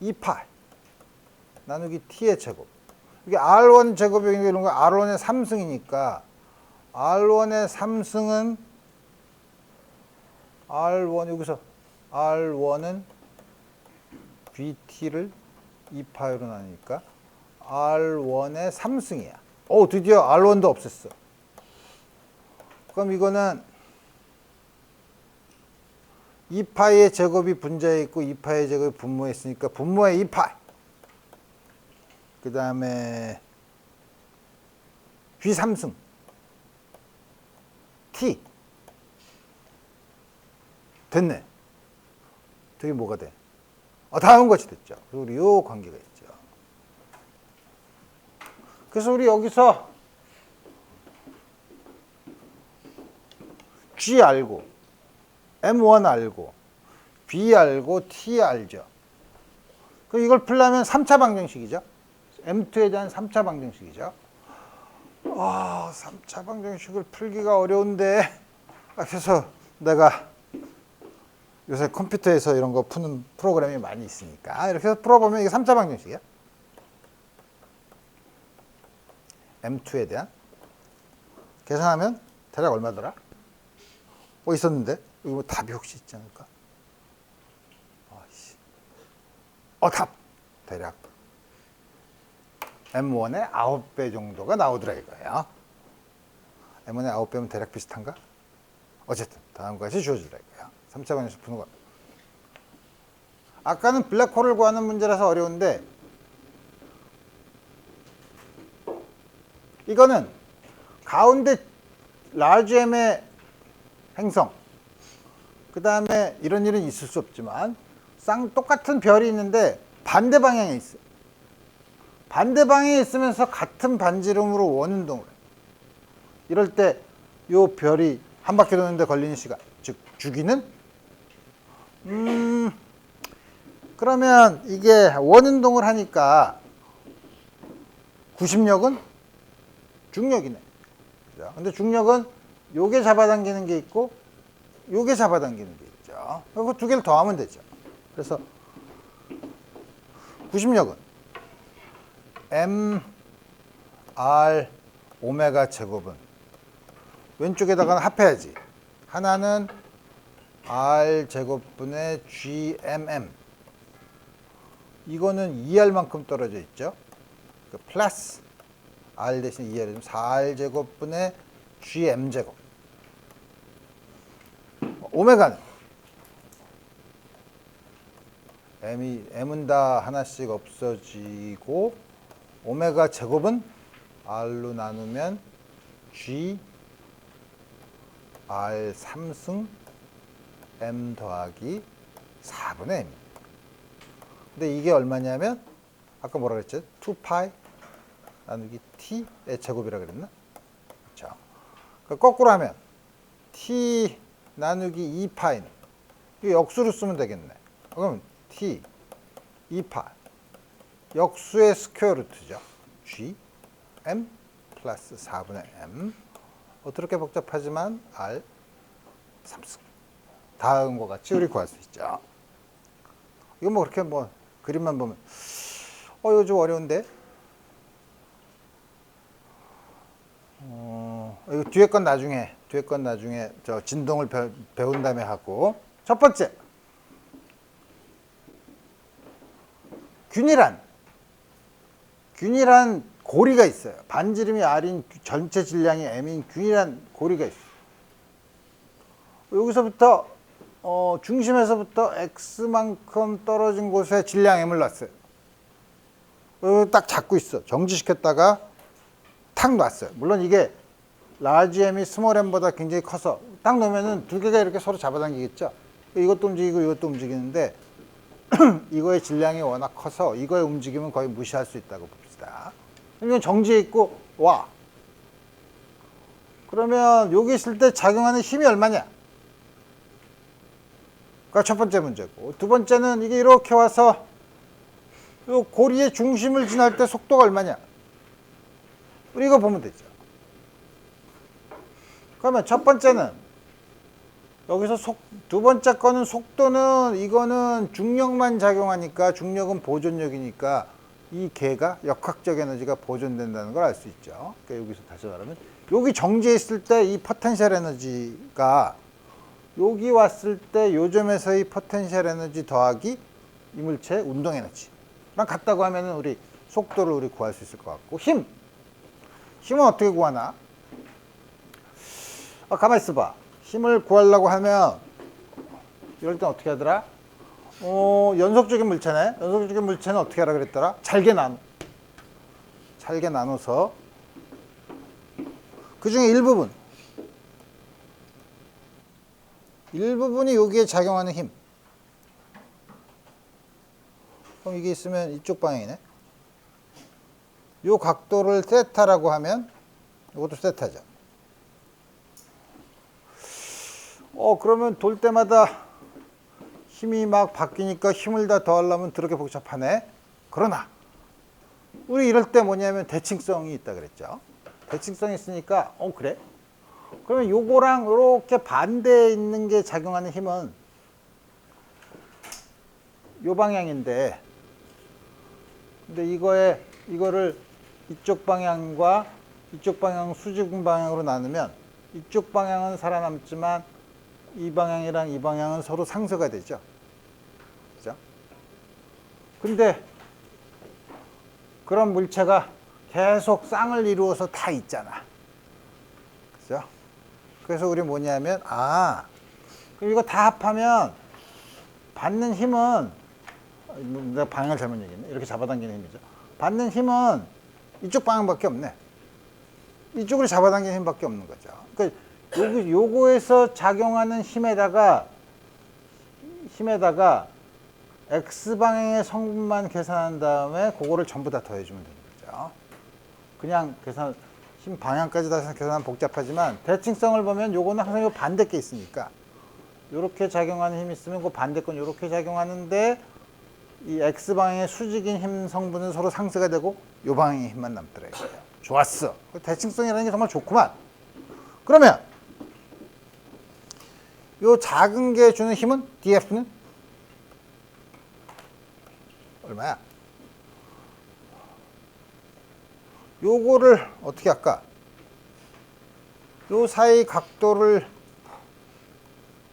[SPEAKER 1] 2파이 나누기 T의 제곱. 이게 R1 제곱이 이런 거 R1의 3승이니까 R1의 3승은 R1 여기서 R1은 BT를 2파이로 나누니까 R1의 3승이야. 오, 드디어 R1도 없앴어. 그럼 이거는 2파이의 제곱이 분자에 있고 2파이의 제곱이 분모에 있으니까 분모에 2파이. 그 다음에 B 3승 T 됐네. 되게 뭐가 돼? 다음 것이 됐죠. 그리고 우리 요 관계가 있죠. 그래서 우리 여기서 G 알고 M1 알고 B 알고 T 알죠. 그럼 이걸 풀려면 3차 방정식이죠. M2에 대한 3차 방정식이죠. 3차 방정식을 풀기가 어려운데 그래서 내가 요새 컴퓨터에서 이런 거 푸는 프로그램이 많이 있으니까 이렇게 해서 풀어보면 이게 3차 방정식이야. M2에 대한 계산하면 대략 얼마더라? 있었는데 여기 뭐 답이 혹시 있지 않을까? 답! 대략 M1의 9배 정도가 나오더라 이거예요. M1의 9배면 대략 비슷한가? 어쨌든 다음 것이 주어지더라 이거예요. 3차 방정식 푸는 거. 아까는 블랙홀을 구하는 문제라서 어려운데 이거는 가운데 라지 M의 행성 그 다음에 이런 일은 있을 수 없지만 똑같은 별이 있는데 반대 방향에 있어요. 반대 방향에 있으면서 같은 반지름으로 원운동을 해요. 이럴 때 이 별이 한 바퀴 도는데 걸리는 시간, 즉 주기는 그러면 이게 원운동을 하니까 구심력은 중력이네. 근데 중력은 요게 잡아당기는 게 있고 요게 잡아당기는 게 있죠. 그리고 두 개를 더하면 되죠. 그래서 구심력은 M R 오메가 제곱은 왼쪽에다가는 합해야지. 하나는 R 제곱분의 GMM. 이거는 2R만큼 떨어져 있죠. 플러스 R 대신 2R 4R 제곱분의 GM 제곱. 오메가는 M은 다 하나씩 없어지고 오메가 제곱은 R로 나누면 G R 3승 M 더하기 4분의 M. 근데 이게 얼마냐면 아까 뭐라 그랬죠? 2파이 나누기 T의 제곱이라 그랬나? 그렇죠. 그러니까 거꾸로 하면 T 나누기 2파이는 이 역수로 쓰면 되겠네. 그럼 T 2파 역수의 스퀘어 루트죠. G M 플러스 4분의 M. 어떻게 복잡하지만 R 3승. 다음과 같이 우리 구할 수 있죠. 이거 뭐 그렇게 뭐 그림만 보면 이거 좀 어려운데. 이거 뒤에 건 나중에 저 진동을 배운 다음에 하고. 첫 번째 균일한 고리가 있어요. 반지름이 R인 전체 질량이 M인 균일한 고리가 있어요. 여기서부터 중심에서부터 X만큼 떨어진 곳에 질량 M을 놨어요. 딱 잡고 있어. 정지시켰다가 탁 놨어요. 물론 이게 라지 M이 스몰 M보다 굉장히 커서 딱 놓으면은 두 개가 이렇게 서로 잡아당기겠죠. 이것도 움직이고 이것도 움직이는데 이거의 질량이 워낙 커서 이거의 움직임은 거의 무시할 수 있다고 봅시다. 이건 정지해 있고 와. 그러면 여기 있을 때 작용하는 힘이 얼마냐? 그가 첫 번째 문제고, 두 번째는 이게 이렇게 와서 요 고리의 중심을 지날 때 속도가 얼마냐? 우리 이거 보면 되죠. 그러면 첫 번째는 여기서 두 번째 거는 속도는 이거는 중력만 작용하니까 중력은 보존력이니까 이 개가 역학적 에너지가 보존된다는 걸 알 수 있죠. 그러니까 여기서 다시 말하면 여기 정지해 있을 때 이 포텐셜 에너지가 여기 왔을 때 요점에서의 포텐셜 에너지 더하기 이물체의 운동 에너지랑 같다고 하면은 우리 속도를 우리 구할 수 있을 것 같고 힘은 어떻게 구하나? 가만히 있어봐. 힘을 구하려고 하면 이럴 땐 어떻게 하더라? 연속적인 물체네. 연속적인 물체는 어떻게 하라 그랬더라? 잘게 나눠서 그 중에 일부분이 여기에 작용하는 힘. 그럼 이게 있으면 이쪽 방향이네. 요 각도를 세타라고 하면 이것도 세타죠. 그러면 돌 때마다 힘이 막 바뀌니까 힘을 다 더하려면 더럽게 복잡하네. 그러나 우리 이럴 때 뭐냐면 대칭성이 있다 그랬죠. 대칭성이 있으니까 그래? 그러면 요거랑 이렇게 반대에 있는 게 작용하는 힘은 요 방향인데, 근데 이거를 이쪽 방향과 이쪽 방향 수직분 방향으로 나누면 이쪽 방향은 살아남지만 이 방향이랑 이 방향은 서로 상쇄가 되죠. 그죠? 근데 그런 물체가 계속 쌍을 이루어서 다 있잖아. 그죠? 그래서 우리 뭐냐면, 그럼 이거 다 합하면 받는 힘은, 내가 방향을 잘못 얘기했네. 이렇게 잡아당기는 힘이죠. 받는 힘은 이쪽 방향밖에 없네. 이쪽으로 잡아당기는 힘밖에 없는 거죠. 그러니까 요거에서 작용하는 힘에다가 X방향의 성분만 계산한 다음에 그거를 전부 다 더해주면 되는 거죠. 그냥 힘 방향까지 다 계산하면 복잡하지만 대칭성을 보면 요거는 항상 요 반대 게 있으니까 요렇게 작용하는 힘이 있으면 그 반대 건 요렇게 작용하는데 이 X방향의 수직인 힘 성분은 서로 상쇄가 되고 요 방향의 힘만 남더라 이거예요. 좋았어. 대칭성이라는 게 정말 좋구만. 그러면 요 작은 게 주는 힘은 DF는 얼마야? 요거를 어떻게 할까? 요 사이 각도를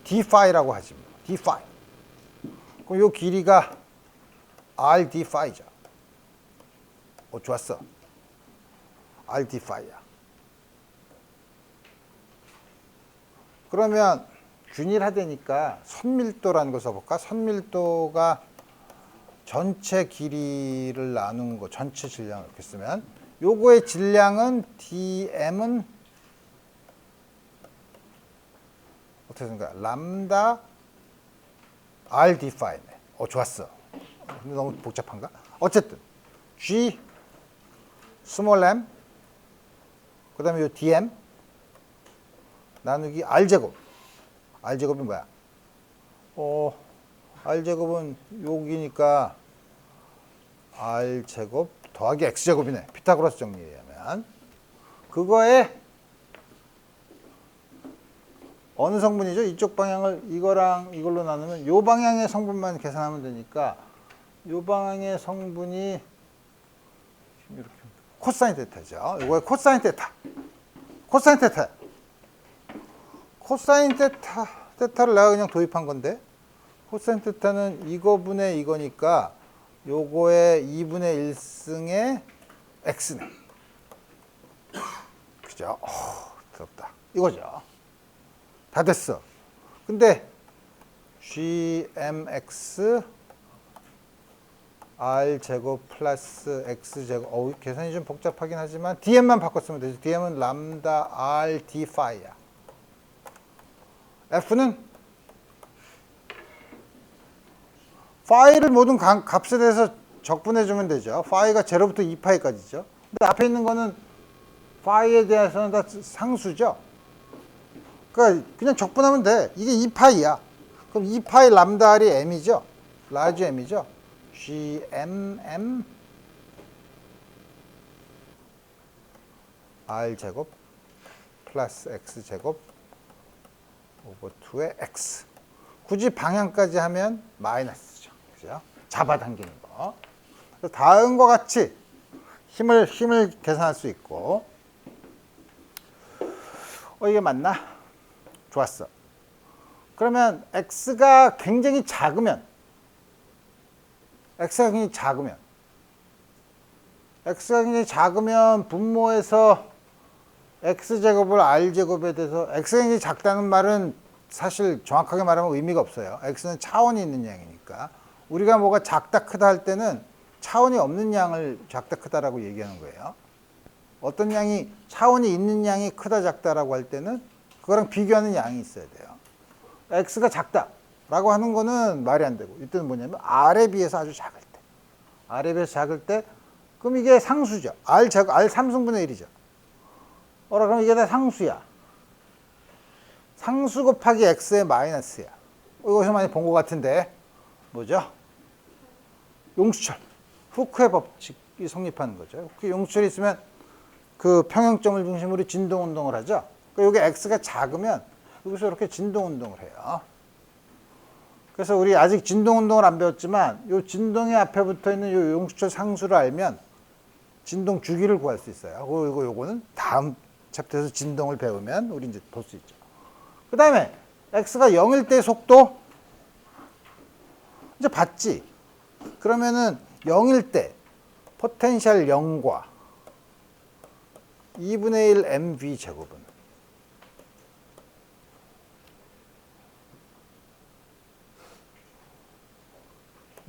[SPEAKER 1] d파이라고 하지. d파이. 그럼 요 길이가 r d파이죠. 좋았어. r d파이야. 그러면 균일하다니까 선밀도라는 거 써볼까? 선밀도가 전체 길이를 나눈 거, 전체 질량을 이렇게 쓰면 요거의 질량은 dm은 어떻게 생각해? 람다 r d파이네. 좋았어. 근데 너무 복잡한가? 어쨌든 g 스몰 m 그 다음에 요 dm 나누기 r제곱. r제곱이 뭐야? r제곱은 여기니까 r제곱 더하기 x제곱이네. 피타고라스 정리에 의하면. 그거에 어느 성분이죠? 이쪽 방향을 이거랑 이걸로 나누면 요 방향의 성분만 계산하면 되니까 요 방향의 성분이 이렇게 코사인 테타죠. 요거의 코사인 테타. 코사인 테타를 내가 그냥 도입한 건데 코사인 테타는 이거분의 이거니까 요거의 2분의 1승의 x네. 그죠? 더럽다. 이거죠. 다 됐어. 근데 gmx r제곱 플러스 x제곱 계산이 좀 복잡하긴 하지만 dm만 바꿨으면 되지. dm은 람다 r d파이야. f는 파이를 모든 값에 대해서 적분해주면 되죠. 파이가 0부터 2파이까지죠. 근데 앞에 있는 거는 파이에 대해서는 다 상수죠. 그러니까 그냥 적분하면 돼. 이게 2파이야. 그럼 2파이 람다 r이 m이죠. 라지 m이죠. GMM R제곱 플러스 X제곱 오버 2의 X. 굳이 방향까지 하면 마이너스죠. 그죠? 잡아당기는 거. 다음과 같이 힘을 계산할 수 있고. 이게 맞나? 좋았어. 그러면 X가 굉장히 작으면 분모에서 X제곱을 R제곱에 대해서 X가 굉장히 작다는 말은 사실 정확하게 말하면 의미가 없어요. X는 차원이 있는 양이니까. 우리가 뭐가 작다 크다 할 때는 차원이 없는 양을 작다 크다라고 얘기하는 거예요. 어떤 양이 차원이 있는 양이 크다 작다라고 할 때는 그거랑 비교하는 양이 있어야 돼요. X가 작다라고 하는 거는 말이 안 되고, 이때는 뭐냐면 R에 비해서 아주 작을 때. R에 비해서 작을 때, 그럼 이게 상수죠. R 3승분의 1이죠. 그럼 이게 다 상수야. 상수 곱하기 X의 마이너스야. 이것을 많이 본 것 같은데, 뭐죠? 용수철. 후크의 법칙이 성립하는 거죠. 그 용수철이 있으면 그 평형점을 중심으로 진동운동을 하죠. 그러니까 여기 X가 작으면 여기서 이렇게 진동운동을 해요. 그래서 우리 아직 진동운동을 안 배웠지만 이 진동의 앞에 붙어있는 이 용수철 상수를 알면 진동 주기를 구할 수 있어요. 그리고 요거는 다음 챕터에서 진동을 배우면 우리 이제 볼 수 있죠. 그 다음에 X가 0일 때 속도 이제 봤지. 그러면은 0일 때 포텐셜 0과 2분의 1 mv 제곱은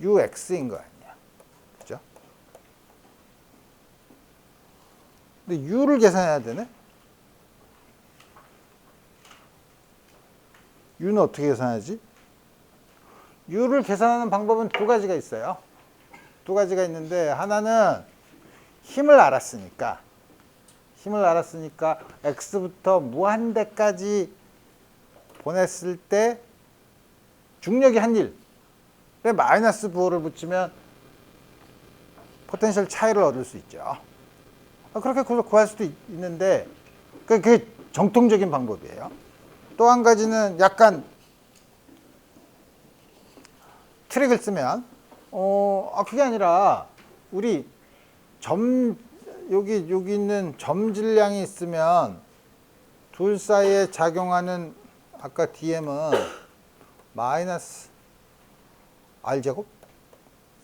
[SPEAKER 1] ux인 거 아니야. 그죠? 근데 u를 계산해야 되네? u는 어떻게 계산하지? u를 계산하는 방법은 두 가지가 있어요. 두 가지가 있는데, 하나는 힘을 알았으니까 x부터 무한대까지 보냈을 때 중력이 한 일, 마이너스 부호를 붙이면 포텐셜 차이를 얻을 수 있죠. 그렇게 구할 수도 있는데 그게 정통적인 방법이에요. 또 한 가지는 약간 트릭을 쓰면 그게 아니라 우리 여기 있는 점 질량이 있으면 둘 사이에 작용하는 아까 dm은 마이너스 r제곱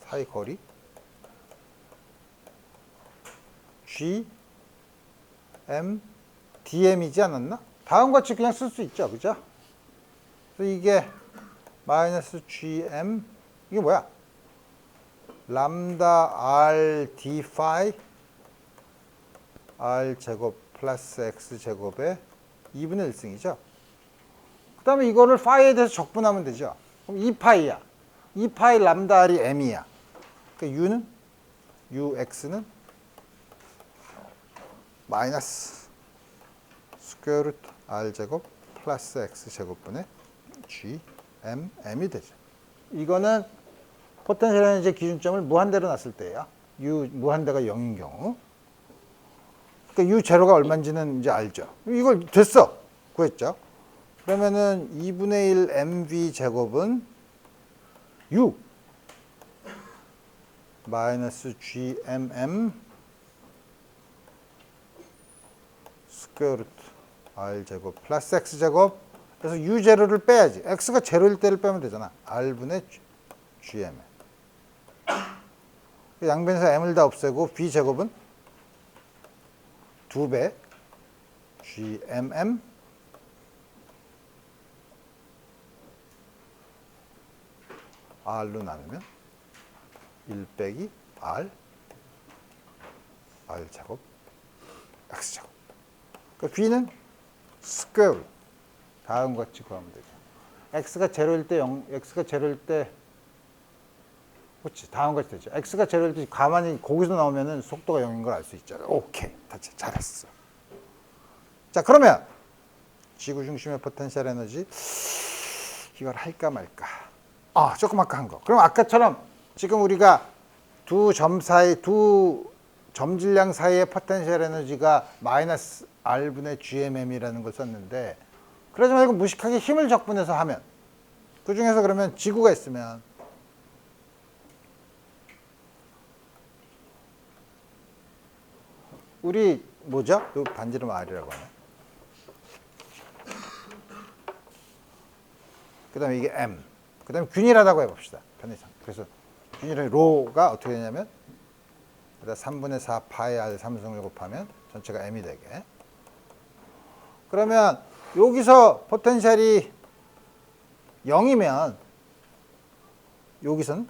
[SPEAKER 1] 사이 거리 g m dm이지 않았나? 다음과 같이 그냥 쓸 수 있죠. 그죠? 그래서 이게 마이너스 gm 이게 뭐야? 람다 r d 파이 r 제곱 플러스 x 제곱의 2분의 1승이죠. 그 다음에 이거를 파이에 대해서 적분하면 되죠. 그럼 2파이야. 2파이 람다 r이 m이야. 그러니까 ux는 마이너스 스퀘어 루트 r 제곱 플러스 x 제곱분의 m이 되죠. 이거는 포텐셜 에너지 기준점을 무한대로 놨을 때예요. u 무한대가 0인 경우. 그러니까 u 제로가 얼마인지는 이제 알죠. 이걸 됐어. 구했죠. 그러면은 2분의 1 mv 제곱은 u 마이너스 gmm 스퀘어 루트 r 제곱 플러스 x 제곱. 그래서 u 제로를 빼야지. x가 제로일 때를 빼면 되잖아. r분의 gm. 양변에서 m을 다 없애고 b 제곱은 2배 gmm r로 나누면 1 빼기 r 제곱 x 제곱. 그러니까 b는 스퀘어 다음과 같이 구하면 되죠. x가 제로일 때 x가 제로일 때 그렇지. 다음과 같이 되죠. x가 제로일 때 가만히 거기서 나오면은 속도가 0인 걸 알 수 있잖아. 오케이. 잘했어. 자, 그러면 지구 중심의 포텐셜 에너지 이걸 할까 말까. 조금 아까 한 거. 그럼 아까처럼 지금 우리가 두 점질량 사이의 포텐셜 에너지가 마이너스 R분의 GMM이라는 걸 썼는데, 그러지 말고 무식하게 힘을 적분해서 하면, 그 중에서 그러면 지구가 있으면 우리 뭐죠? 요 반지름 R이라고 하네. 그 다음에 이게 M. 그 다음에 균일하다고 해봅시다. 편의상. 그래서 균일의 로가 어떻게 되냐면 3분의 4 파이 R 삼승을 곱하면 전체가 M이 되게. 그러면 여기서 포텐셜이 0이면 여기서는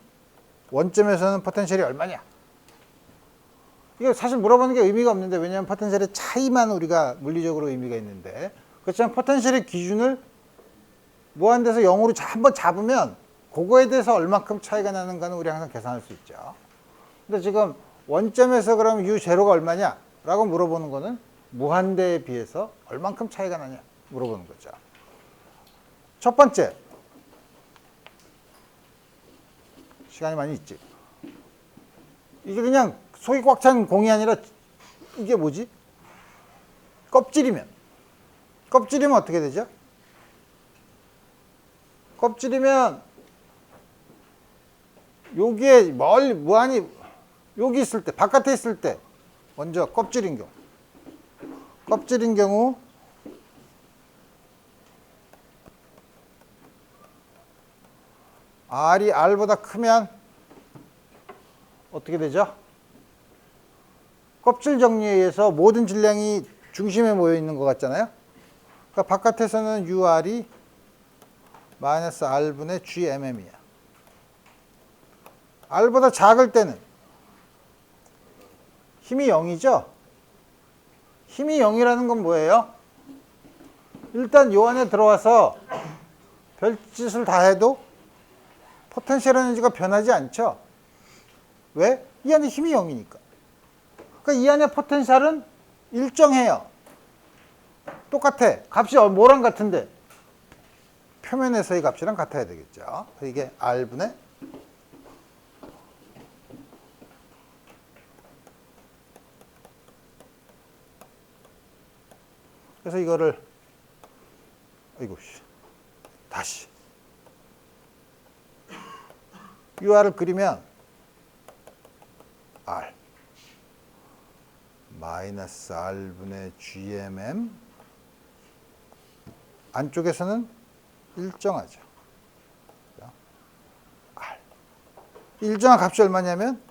[SPEAKER 1] 원점에서는 포텐셜이 얼마냐? 이거 사실 물어보는 게 의미가 없는데, 왜냐하면 포텐셜의 차이만 우리가 물리적으로 의미가 있는데, 그렇지만 포텐셜의 기준을 무한대에서 0으로 한번 잡으면 그거에 대해서 얼마큼 차이가 나는가는 우리 항상 계산할 수 있죠. 근데 지금 원점에서 그럼 U0가 얼마냐? 라고 물어보는 거는 무한대에 비해서 얼만큼 차이가 나냐? 물어보는 거죠. 첫 번째. 시간이 많이 있지. 이게 그냥 속이 꽉 찬 공이 아니라 이게 뭐지? 껍질이면 어떻게 되죠? 껍질이면 여기에 멀리 무한히 여기 있을 때, 바깥에 있을 때 먼저 껍질인 경우 R이 R보다 크면 어떻게 되죠? 껍질 정리에 의해서 모든 질량이 중심에 모여 있는 것 같잖아요. 그러니까 바깥에서는 UR이 마이너스 R분의 GMM이야. R보다 작을 때는 힘이 0이죠? 힘이 0이라는 건 뭐예요? 일단 요 안에 들어와서 별짓을 다 해도 포텐셜 에너지가 변하지 않죠? 왜? 이 안에 힘이 0이니까. 그러니까 이 안에 포텐셜은 일정해요. 똑같아. 값이 뭐랑 같은데? 표면에서의 값이랑 같아야 되겠죠. 이게 R분의 그래서 이거를 다시 UR을 그리면 R 마이너스 R분의 GMM 안쪽에서는 일정하죠. R 일정한 값이 얼마냐면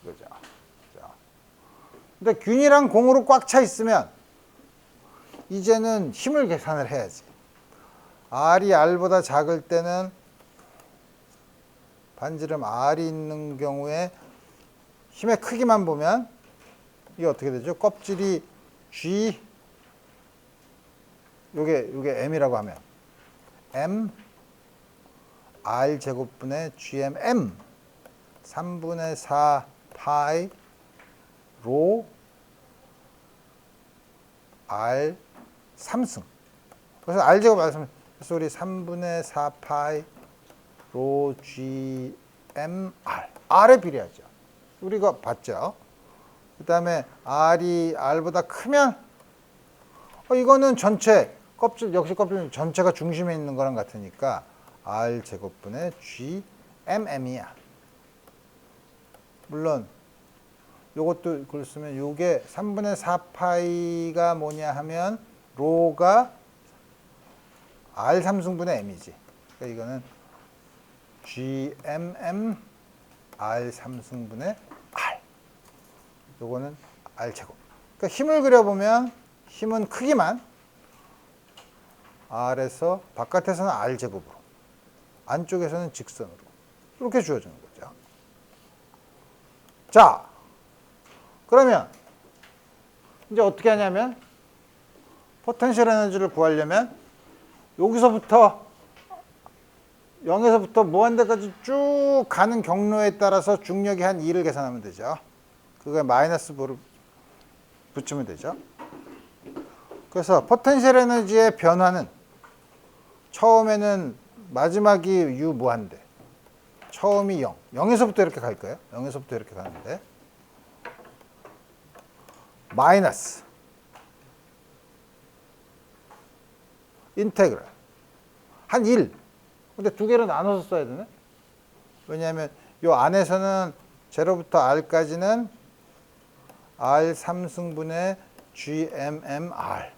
[SPEAKER 1] 이거죠. 근데 균이랑 공으로 꽉 차 있으면 이제는 힘을 계산을 해야지. R이 R보다 작을 때는 반지름 R이 있는 경우에 힘의 크기만 보면 이게 어떻게 되죠? 껍질이 G 요게 M이라고 하면 M R 제곱분의 GMM 3분의 4 파이 로 R 3승. 그래서 R 제곱 R 3승. 그래서 우리 3분의 4 파이 로 GM R. R에 비례하죠. 우리가 봤죠. 그 다음에 R이 R보다 크면 이거는 전체 껍질, 역시 껍질 전체가 중심에 있는 거랑 같으니까 R 제곱분의 GMM이야. 물론 요것도 글 쓰면 요게 3분의 4파이가 뭐냐 하면 로가 R 3승분의 M이지. 그러니까 이거는 GMM R 3승분의 R. 요거는 R 제곱. 그러니까 힘을 그려보면 힘은 크기만 R에서 바깥에서는 R 제곱으로 안쪽에서는 직선으로 이렇게 주어지는 거죠. 자, 그러면 이제 어떻게 하냐면 포텐셜 에너지를 구하려면 여기서부터 0에서부터 무한대까지 쭉 가는 경로에 따라서 중력이 한 2를 계산하면 되죠. 그거에 마이너스 부를 붙이면 되죠. 그래서 포텐셜 에너지의 변화는 처음에는 마지막이 유무한대. 처음이 0. 0에서부터 이렇게 갈 거예요. 0에서부터 이렇게 가는데. 마이너스. 인테그랄. 한 1. 근데 두 개로 나눠서 써야 되네. 왜냐하면 요 안에서는 0부터 r까지는 r 3승분의 gmmr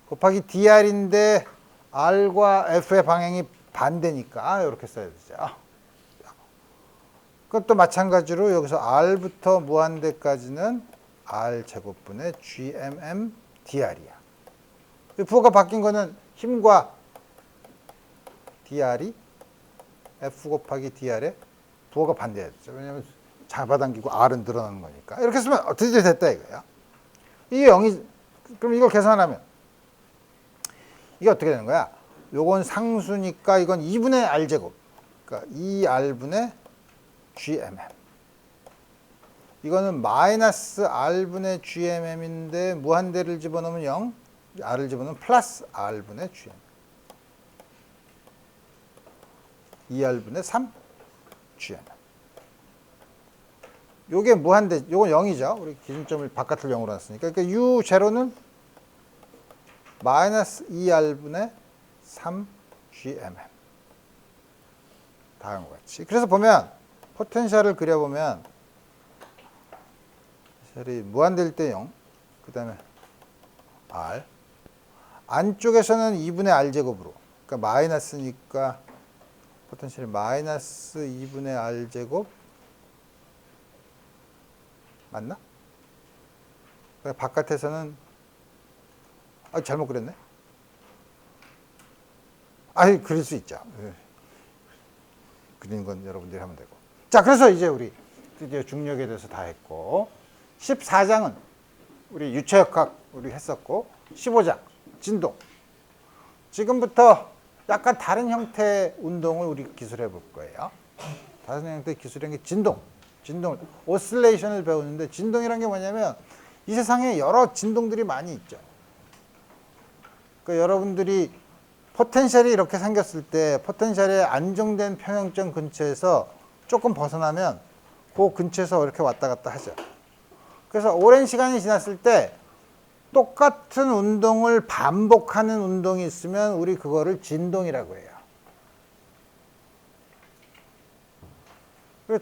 [SPEAKER 1] 곱하기 dr인데 r과 f의 방향이 반대니까 이렇게 써야 되죠. 그것도 마찬가지로 여기서 r부터 무한대까지는 r제곱분의 gmm dr이야. 부호가 바뀐 거는 힘과 dr이 f 곱하기 dr의 부호가 반대해야 되죠. 왜냐하면 잡아당기고 r은 늘어나는 거니까. 이렇게 쓰면 드디어 됐다 이거야. 이게 0이, 그럼 이걸 계산하면 이게 어떻게 되는 거야? 요건 상수니까 이건 2분의 r제곱. 그러니까 2r분의 gmm. 이거는 마이너스 r분의 gmm인데 무한대를 집어넣으면 0, r을 집어넣으면 플러스 r분의 gmm. 2r분의 3 gmm. 요게 무한대, 요건 0이죠. 우리 기준점을 바깥을 0으로 놨으니까. 그러니까 u0는 마이너스 2r분의 3 gmm. 다음과 같이. 그래서 보면 포텐셜을 그려보면 셀이 무한대일 때 0, 그 다음에 r. 안쪽에서는 2분의 r제곱으로. 그러니까 마이너스니까 포텐셜이 마이너스 2분의 r제곱 맞나? 바깥에서는 잘못 그렸네. 그릴 수 있죠. 그리는 건 여러분들이 하면 되고. 자, 그래서 이제 우리 드디어 중력에 대해서 다 했고 14장은 우리 유체역학 우리 했었고 15장 진동. 지금부터 약간 다른 형태의 운동을 우리 기술해 볼 거예요. 다른 형태의 기술이라는 게 진동. 진동을, 오실레이션을 배우는데 진동이란 게 뭐냐면 이 세상에 여러 진동들이 많이 있죠. 그러니까 여러분들이 포텐셜이 이렇게 생겼을 때 포텐셜의 안정된 평형점 근처에서 조금 벗어나면 그 근처에서 이렇게 왔다 갔다 하죠. 그래서 오랜 시간이 지났을 때 똑같은 운동을 반복하는 운동이 있으면 우리 그거를 진동이라고 해요.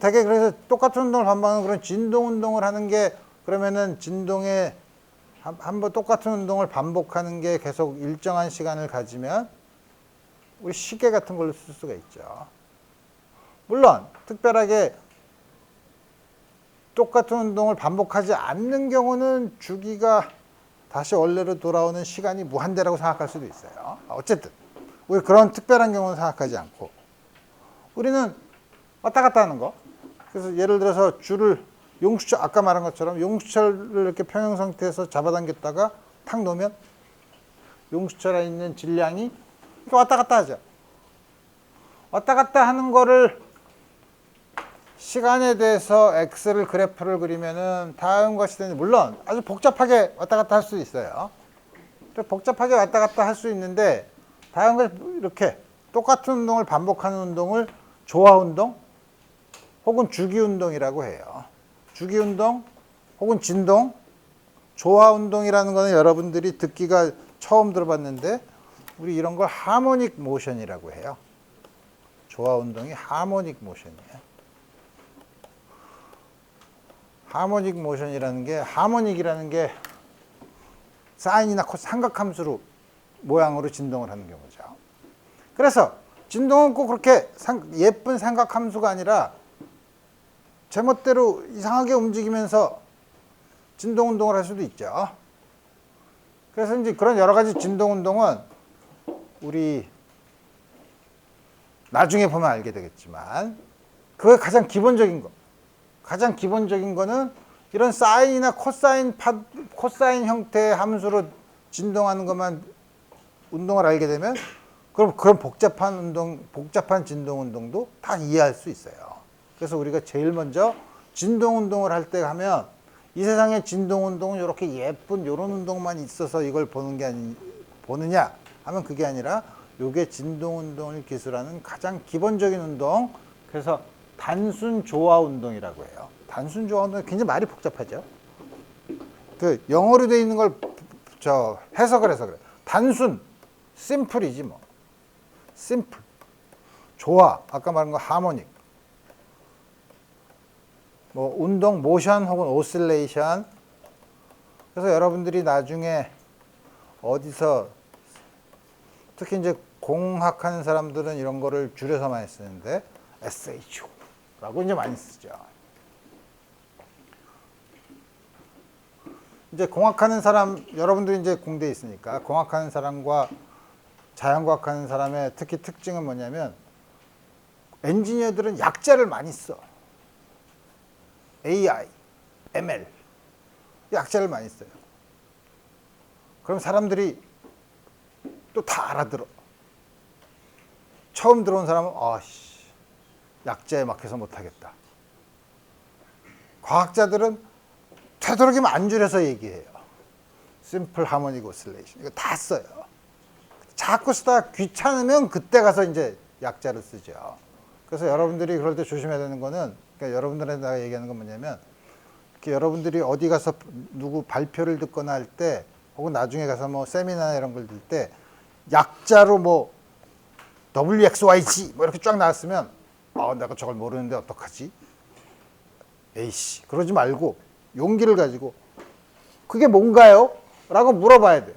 [SPEAKER 1] 되게 그래서 똑같은 운동을 반복하는 그런 진동 운동을 하는 게 그러면은 진동에 한번 똑같은 운동을 반복하는 게 계속 일정한 시간을 가지면 우리 시계 같은 걸로 쓸 수가 있죠. 물론 특별하게 똑같은 운동을 반복하지 않는 경우는 주기가 다시 원래로 돌아오는 시간이 무한대라고 생각할 수도 있어요. 어쨌든 우리 그런 특별한 경우는 생각하지 않고 우리는 왔다 갔다 하는 거. 그래서 예를 들어서 줄을 용수철, 아까 말한 것처럼 용수철을 이렇게 평형 상태에서 잡아당겼다가 탁 놓으면 용수철에 있는 질량이 이렇게 왔다 갔다 하죠. 왔다 갔다 하는 거를 시간에 대해서 X를 그래프를 그리면은 다음 것이 되는데, 물론 아주 복잡하게 왔다 갔다 할 수 있어요. 복잡하게 왔다 갔다 할 수 있는데, 다음 것 이렇게 똑같은 운동을 반복하는 운동을 조화운동 혹은 주기운동이라고 해요. 주기운동 혹은 진동, 조화운동이라는 거는 여러분들이 듣기가 처음 들어봤는데 우리 이런 걸 하모닉 모션이라고 해요. 조화운동이 하모닉 모션이에요. 하모닉 모션이라는 게, 하모닉이라는 게 사인이나 코스 삼각함수로 모양으로 진동을 하는 경우죠. 그래서 진동은 꼭 그렇게 예쁜 삼각함수가 아니라 제멋대로 이상하게 움직이면서 진동 운동을 할 수도 있죠. 그래서 이제 그런 여러 가지 진동 운동은 우리 나중에 보면 알게 되겠지만, 그게 가장 기본적인 거. 가장 기본적인 거는 이런 사인이나 코사인 형태의 함수로 진동하는 것만 운동을 알게 되면 그런 복잡한 진동 운동도 다 이해할 수 있어요. 그래서 우리가 제일 먼저 진동 운동을 할 때 하면, 이 세상에 진동 운동은 이렇게 예쁜 이런 운동만 있어서 이걸 보느냐 하면 그게 아니라 요게 진동운동을 기술하는 가장 기본적인 운동. 그래서 단순 조화 운동이라고 해요. 단순 조화 운동이 굉장히 말이 복잡하죠. 그 영어로 되어 있는 걸 해석을 해서 그래. 단순, 심플이지 뭐. 심플. 조화, 아까 말한 거 하모닉. 뭐 운동, 모션 혹은 오실레이션. 그래서 여러분들이 나중에 어디서 특히 이제 공학하는 사람들은 이런 거를 줄여서 많이 쓰는데 SHO라고 이제 많이 쓰죠. 이제 공학하는 사람, 여러분들이 이제 공대에 있으니까 공학하는 사람과 자연과학하는 사람의 특히 특징은 뭐냐면 엔지니어들은 약자를 많이 써. AI, ML 약자를 많이 써요. 그럼 사람들이 또 다 알아들어. 처음 들어온 사람은 약자에 막혀서 못하겠다. 과학자들은 되도록이면 안 줄여서 얘기해요. 심플 하모닉 오실레이션 이거 다 써요. 자꾸 쓰다가 귀찮으면 그때 가서 이제 약자를 쓰죠. 그래서 여러분들이 그럴 때 조심해야 되는 거는, 그러니까 여러분들한테 내가 얘기하는 건 뭐냐면, 이렇게 여러분들이 어디 가서 누구 발표를 듣거나 할 때, 혹은 나중에 가서 뭐 세미나나 이런 걸 들 때 약자로 뭐 WXYZ 뭐 이렇게 쫙 나왔으면 내가 저걸 모르는데 어떡하지? 에이씨, 그러지 말고 용기를 가지고 그게 뭔가요? 라고 물어봐야 돼요.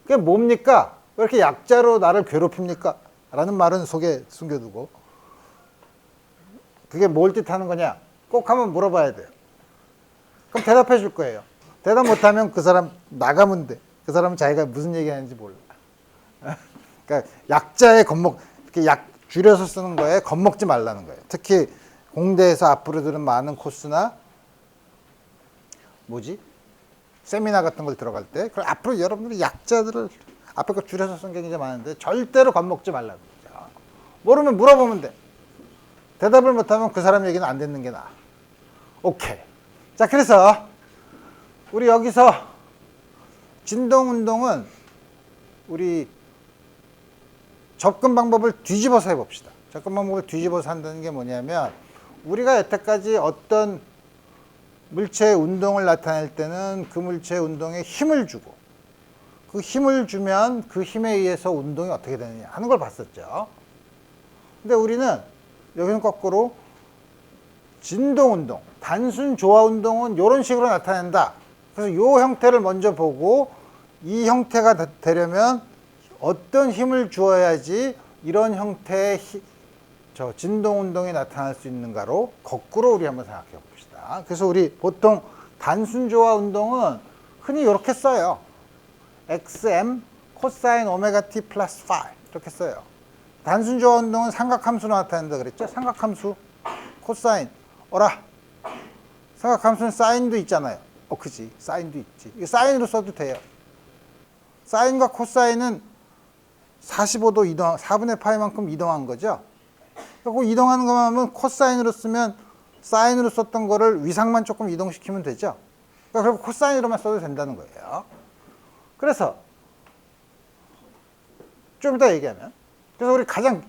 [SPEAKER 1] 그게 뭡니까? 왜 이렇게 약자로 나를 괴롭힙니까? 라는 말은 속에 숨겨두고 그게 뭘 뜻하는 거냐? 꼭 한번 물어봐야 돼요. 그럼 대답해 줄 거예요. 대답 못하면 그 사람 나가면 돼. 그 사람은 자기가 무슨 얘기하는지 몰라. 그러니까 약자에 이렇게 줄여서 쓰는 거에 겁먹지 말라는 거예요. 특히 공대에서 앞으로 들은 많은 코스나 세미나 같은 걸 들어갈 때, 그럼 앞으로 여러분들이 약자들을 앞에 거 줄여서 쓴 게 굉장히 많은데 절대로 겁먹지 말라는 거죠. 모르면 물어보면 돼. 대답을 못하면 그 사람 얘기는 안 듣는 게 나아. 오케이. 자, 그래서 우리 여기서 진동운동은 우리 접근 방법을 뒤집어서 해봅시다. 접근 방법을 뒤집어서 한다는 게 뭐냐면, 우리가 여태까지 어떤 물체의 운동을 나타낼 때는 그 물체의 운동에 힘을 주고, 그 힘을 주면 그 힘에 의해서 운동이 어떻게 되느냐 하는 걸 봤었죠. 근데 우리는 여기는 거꾸로 진동운동, 단순 조화운동은 이런 식으로 나타낸다. 그래서 이 형태를 먼저 보고 이 형태가 되려면 어떤 힘을 주어야지 이런 형태의 진동운동이 나타날 수 있는가로 거꾸로 우리 한번 생각해 봅시다. 그래서 우리 보통 단순 조화 운동은 흔히 이렇게 써요. XM 코사인 오메가 T 플러스 5 이렇게 써요. 단순 조화 운동은 삼각함수로 나타낸다 그랬죠? 삼각함수 코사인 삼각함수는 사인도 있잖아요. 그치, 사인도 있지. 이거 사인으로 써도 돼요. 사인과 코사인은 45도 이동, 4분의 파이만큼 이동한 거죠. 그리고 이동하는 것만 하면 코사인으로 쓰면 사인으로 썼던 거를 위상만 조금 이동시키면 되죠. 그리고 코사인으로만 써도 된다는 거예요. 그래서 좀 이따 얘기하면, 그래서 우리 가장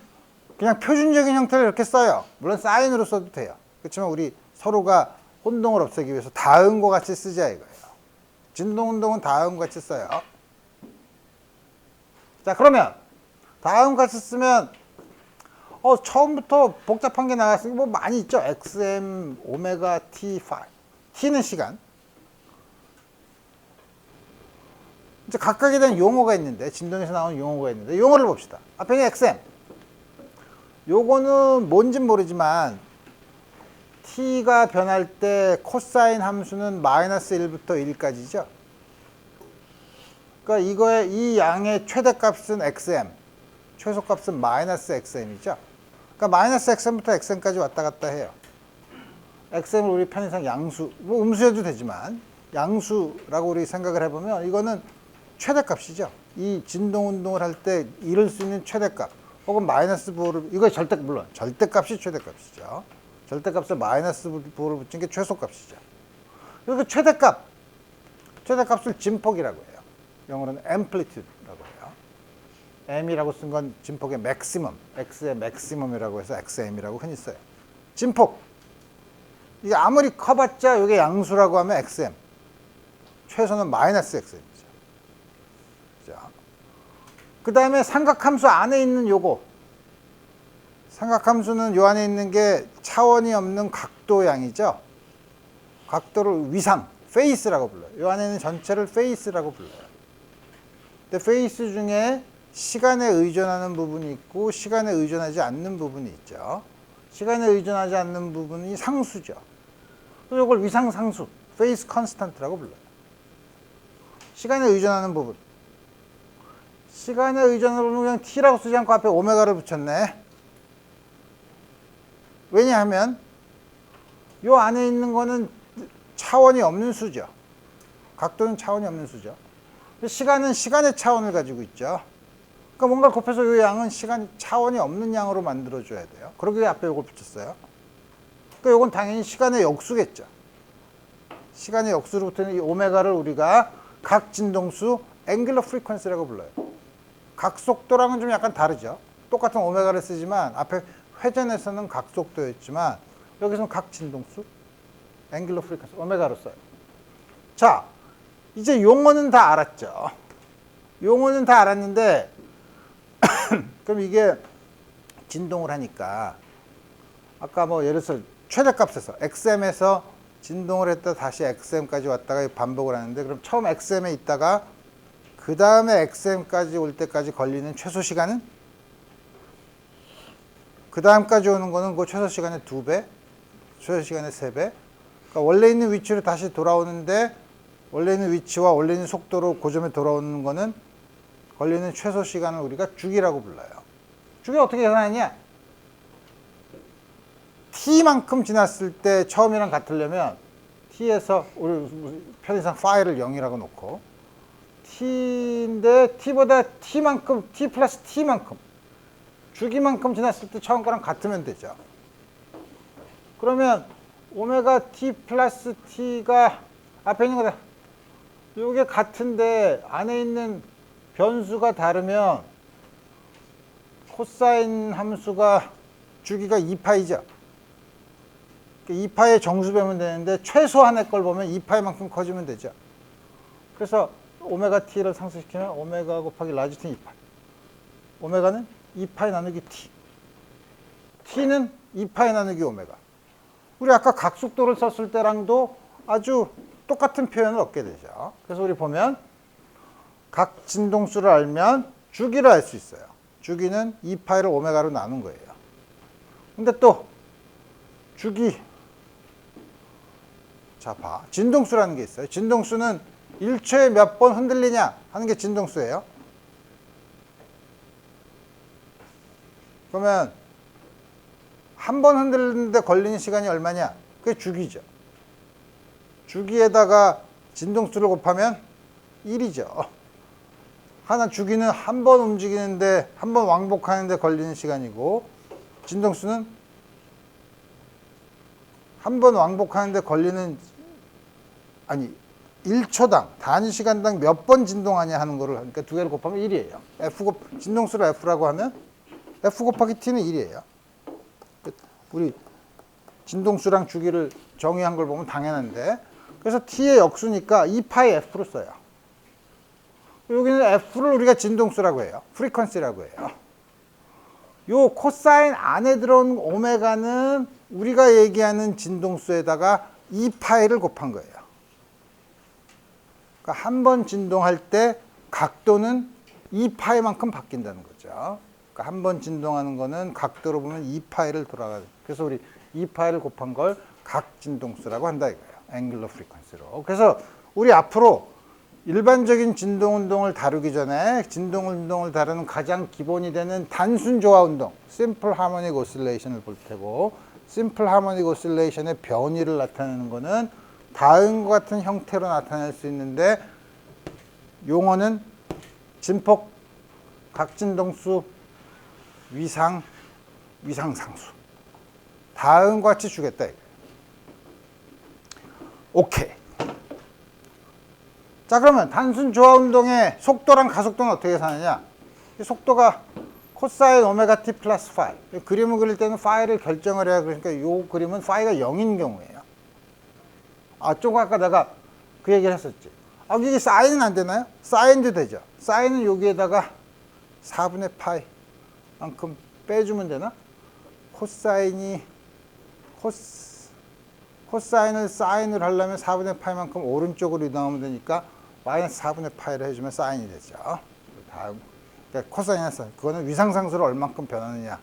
[SPEAKER 1] 그냥 표준적인 형태를 이렇게 써요. 물론 사인으로 써도 돼요. 그렇지만 우리 서로가 혼동을 없애기 위해서 다음과 같이 쓰자 이거예요. 진동운동은 다음과 같이 써요. 자, 그러면 다음과 같이 쓰면 처음부터 복잡한 게 나왔으니 뭐 많이 있죠. XM 오메가 T5. T는 시간. 이제 각각에 대한 용어가 있는데, 진동에서 나오는 용어가 있는데, 용어를 봅시다. 앞에 있는 XM. 요거는 뭔진 모르지만 T가 변할 때 코사인 함수는 마이너스 1부터 1까지죠. 그러니까 이 양의 최대값은 XM, 최소값은 마이너스 XM이죠. 그러니까 마이너스 XM부터 XM까지 왔다 갔다 해요. XM을 우리 편의상 양수, 뭐 음수여도 되지만 양수라고 우리 생각을 해보면 이거는 최대값이죠. 이 진동운동을 할 때 이룰 수 있는 최대값 혹은 마이너스 부호를, 이거 물론 절대값이 최대값이죠. 절대값에 마이너스 부호를 붙인 게 최소값이죠. 그리고 최대값을 진폭이라고 해요. 영어로는 amplitude라고 해요. m이라고 쓴 건 진폭의 맥시멈, x의 맥시멈이라고 해서 xm이라고 흔히 써요. 진폭. 이게 아무리 커봤자 이게 양수라고 하면 xm. 최소는 마이너스 xm이죠. 자, 그 다음에 삼각함수 안에 있는 요거. 삼각함수는 요 안에 있는 게 차원이 없는 각도양이죠. 각도를 위상, 페이스라고 불러요. 요 안에 있는 전체를 페이스라고 불러요. 근데 페이스 중에 시간에 의존하는 부분이 있고 시간에 의존하지 않는 부분이 있죠. 시간에 의존하지 않는 부분이 상수죠. 그래서 이걸 위상상수, 페이스 컨스턴트라고 불러요. 시간에 의존하는 부분. 시간에 의존하는 부분은 그냥 t라고 쓰지 않고 앞에 오메가를 붙였네. 왜냐하면 요 안에 있는 거는 차원이 없는 수죠. 각도는 차원이 없는 수죠. 시간은 시간의 차원을 가지고 있죠. 그러니까 뭔가 곱해서 이 양은 시간 차원이 없는 양으로 만들어줘야 돼요. 그러기 위해 앞에 이걸 붙였어요. 그러니까 이건 당연히 시간의 역수겠죠. 시간의 역수로부터는 이 오메가를 우리가 각 진동수 앵글러 프리퀀시라고 불러요. 각 속도랑은 좀 약간 다르죠. 똑같은 오메가를 쓰지만 앞에 회전에서는 각 속도였지만 여기서는 각 진동수 앵글러 프리퀀시 오메가로 써요. 자, 이제 용어는 다 알았죠. 용어는 다 알았는데 그럼 이게 진동을 하니까 아까 뭐 예를 들어서 최대값에서 xm에서 진동을 했다 다시 xm까지 왔다가 반복을 하는데 그럼 처음 xm에 있다가 그 다음에 xm까지 올 때까지 걸리는 최소 시간은 그 다음까지 오는 거는 그 최소 시간의 2배, 최소 시간의 3배. 그러니까 원래 있는 위치로 다시 돌아오는데 원래 있는 위치와 원래 있는 속도로 고점에 돌아오는 거는 걸리는 최소 시간을 우리가 주기라고 불러요. 주기 어떻게 계산하냐? t만큼 지났을 때 처음이랑 같으려면 t에서 우리 편의상 파일을 0이라고 놓고 t인데 t보다 t만큼 t 플러스 t만큼 주기만큼 지났을 때 처음 거랑 같으면 되죠. 그러면 오메가 t 플러스 t가 앞에 있는 거다. 이게 같은데 안에 있는 변수가 다르면 코사인 함수가 주기가 2파이죠. 2파의 정수 배면 되는데 최소한의 걸 보면 2파이만큼 커지면 되죠. 그래서 오메가 t를 상수시키면 오메가 곱하기 라지 t는 2파이. 오메가는 2파이 나누기 t. t는 2파이 나누기 오메가. 우리 아까 각속도를 썼을 때랑도 아주 똑같은 표현을 얻게 되죠. 그래서 우리 보면 각 진동수를 알면 주기를 알 수 있어요. 주기는 2파이를 오메가로 나눈 거예요. 근데 또 주기 자 봐. 진동수라는 게 있어요. 진동수는 1초에 몇 번 흔들리냐 하는 게 진동수예요. 그러면 한 번 흔들리는데 걸리는 시간이 얼마냐? 그게 주기죠. 주기에다가 진동수를 곱하면 1이죠. 하나 주기는 한 번 움직이는데 한 번 왕복하는데 걸리는 시간이고 진동수는 한 번 왕복하는데 걸리는 아니 1초당 단위 시간당 몇 번 진동하냐 하는 거를 그러니까 두 개를 곱하면 1이에요. 진동수를 F라고 하면 F 곱하기 T는 1이에요. 우리 진동수랑 주기를 정의한 걸 보면 당연한데 그래서 T의 역수니까 2파이 F로 써요. 여기는 F를 우리가 진동수라고 해요. 프리퀀시라고 해요. 요 코사인 안에 들어온 오메가는 우리가 얘기하는 진동수에다가 2파이를 곱한 거예요. 그러니까 한 번 진동할 때 각도는 2파이만큼 바뀐다는 거죠. 그러니까 한 번 진동하는 거는 각도로 보면 2파이를 돌아가요. 그래서 우리 2파이를 곱한 걸 각 진동수라고 한다 이거예요. 앵글러 프리퀀시로. 그래서 우리 앞으로 일반적인 진동운동을 다루기 전에 진동운동을 다루는 가장 기본이 되는 단순 조화 운동, 심플 하모닉 오실레이션을 볼 테고 심플 하모닉 오실레이션의 변이를 나타내는 거는 다음과 같은 형태로 나타낼 수 있는데 용어는 진폭, 각진동수, 위상, 위상상수. 다음과 같이 주겠다 이거예요. 오케이. 자 그러면 단순 조화 운동의 속도랑 가속도는 어떻게 계산하냐? 이 속도가 코사인 오메가 t 플러스 파이. 그림을 그릴 때는 파이를 결정을 해야, 그러니까 이 그림은 파이가 0인 경우예요. 좀 아까 내가 그 얘기를 했었지. 이게 사인은 안 되나요? 사인도 되죠. 사인은 여기에다가 4분의 파이만큼 빼주면 되나? 코사인을 사인을 하려면 4분의 파이만큼 오른쪽으로 이동하면 되니까 마이너스 4분의 파이를 해주면 사인이 되죠. 다음, 그러니까 코사인이나 사인, 그거는 위상상수를 얼만큼 변하느냐로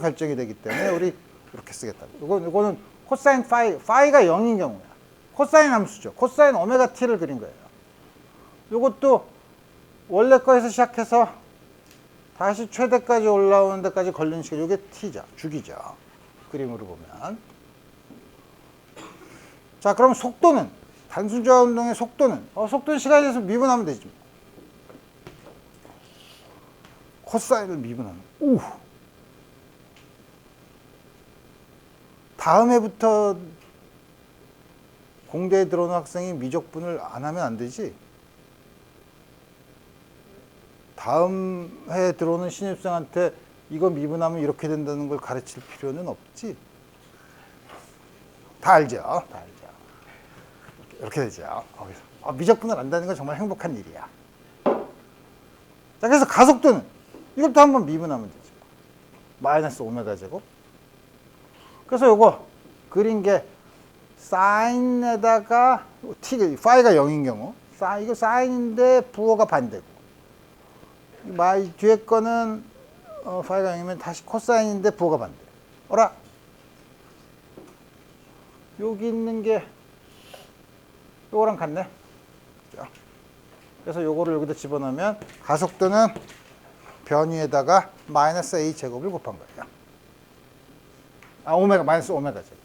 [SPEAKER 1] 결정이 되기 때문에 우리 이렇게 쓰겠다. 이거는 코사인 파이가 0인 경우야. 코사인 함수죠. 코사인 오메가 t를 그린 거예요. 이것도 원래 거에서 시작해서 다시 최대까지 올라오는 데까지 걸리는 시간, 이게 t죠. 주기죠. 그림으로 보면. 자, 그럼 속도는, 단순조화 운동의 속도는, 속도는 시간에 대해서 미분하면 되지. 코사인을 미분하는. 오! 다음 해부터 공대에 들어오는 학생이 미적분을 안 하면 안 되지. 다음 해에 들어오는 신입생한테 이거 미분하면 이렇게 된다는 걸 가르칠 필요는 없지. 다 알죠? 다 알죠. 이렇게 되죠. 미적분을 안다는 건 정말 행복한 일이야. 자, 그래서 가속도는 이것도 한번 미분하면 되죠. 마이너스 오메가 제곱. 그래서 요거 그린 게 사인에다가 파이가 0인 경우, 이거 사인인데 부호가 반대고, 뒤에 거는 파이가 0이면 다시 코사인인데 부호가 반대. 여기 있는 게 요거랑 같네. 그죠? 그래서 요거를 여기다 집어넣으면 가속도는 변위에다가 마이너스 a 제곱을 곱한 거예요. 마이너스 오메가 제곱.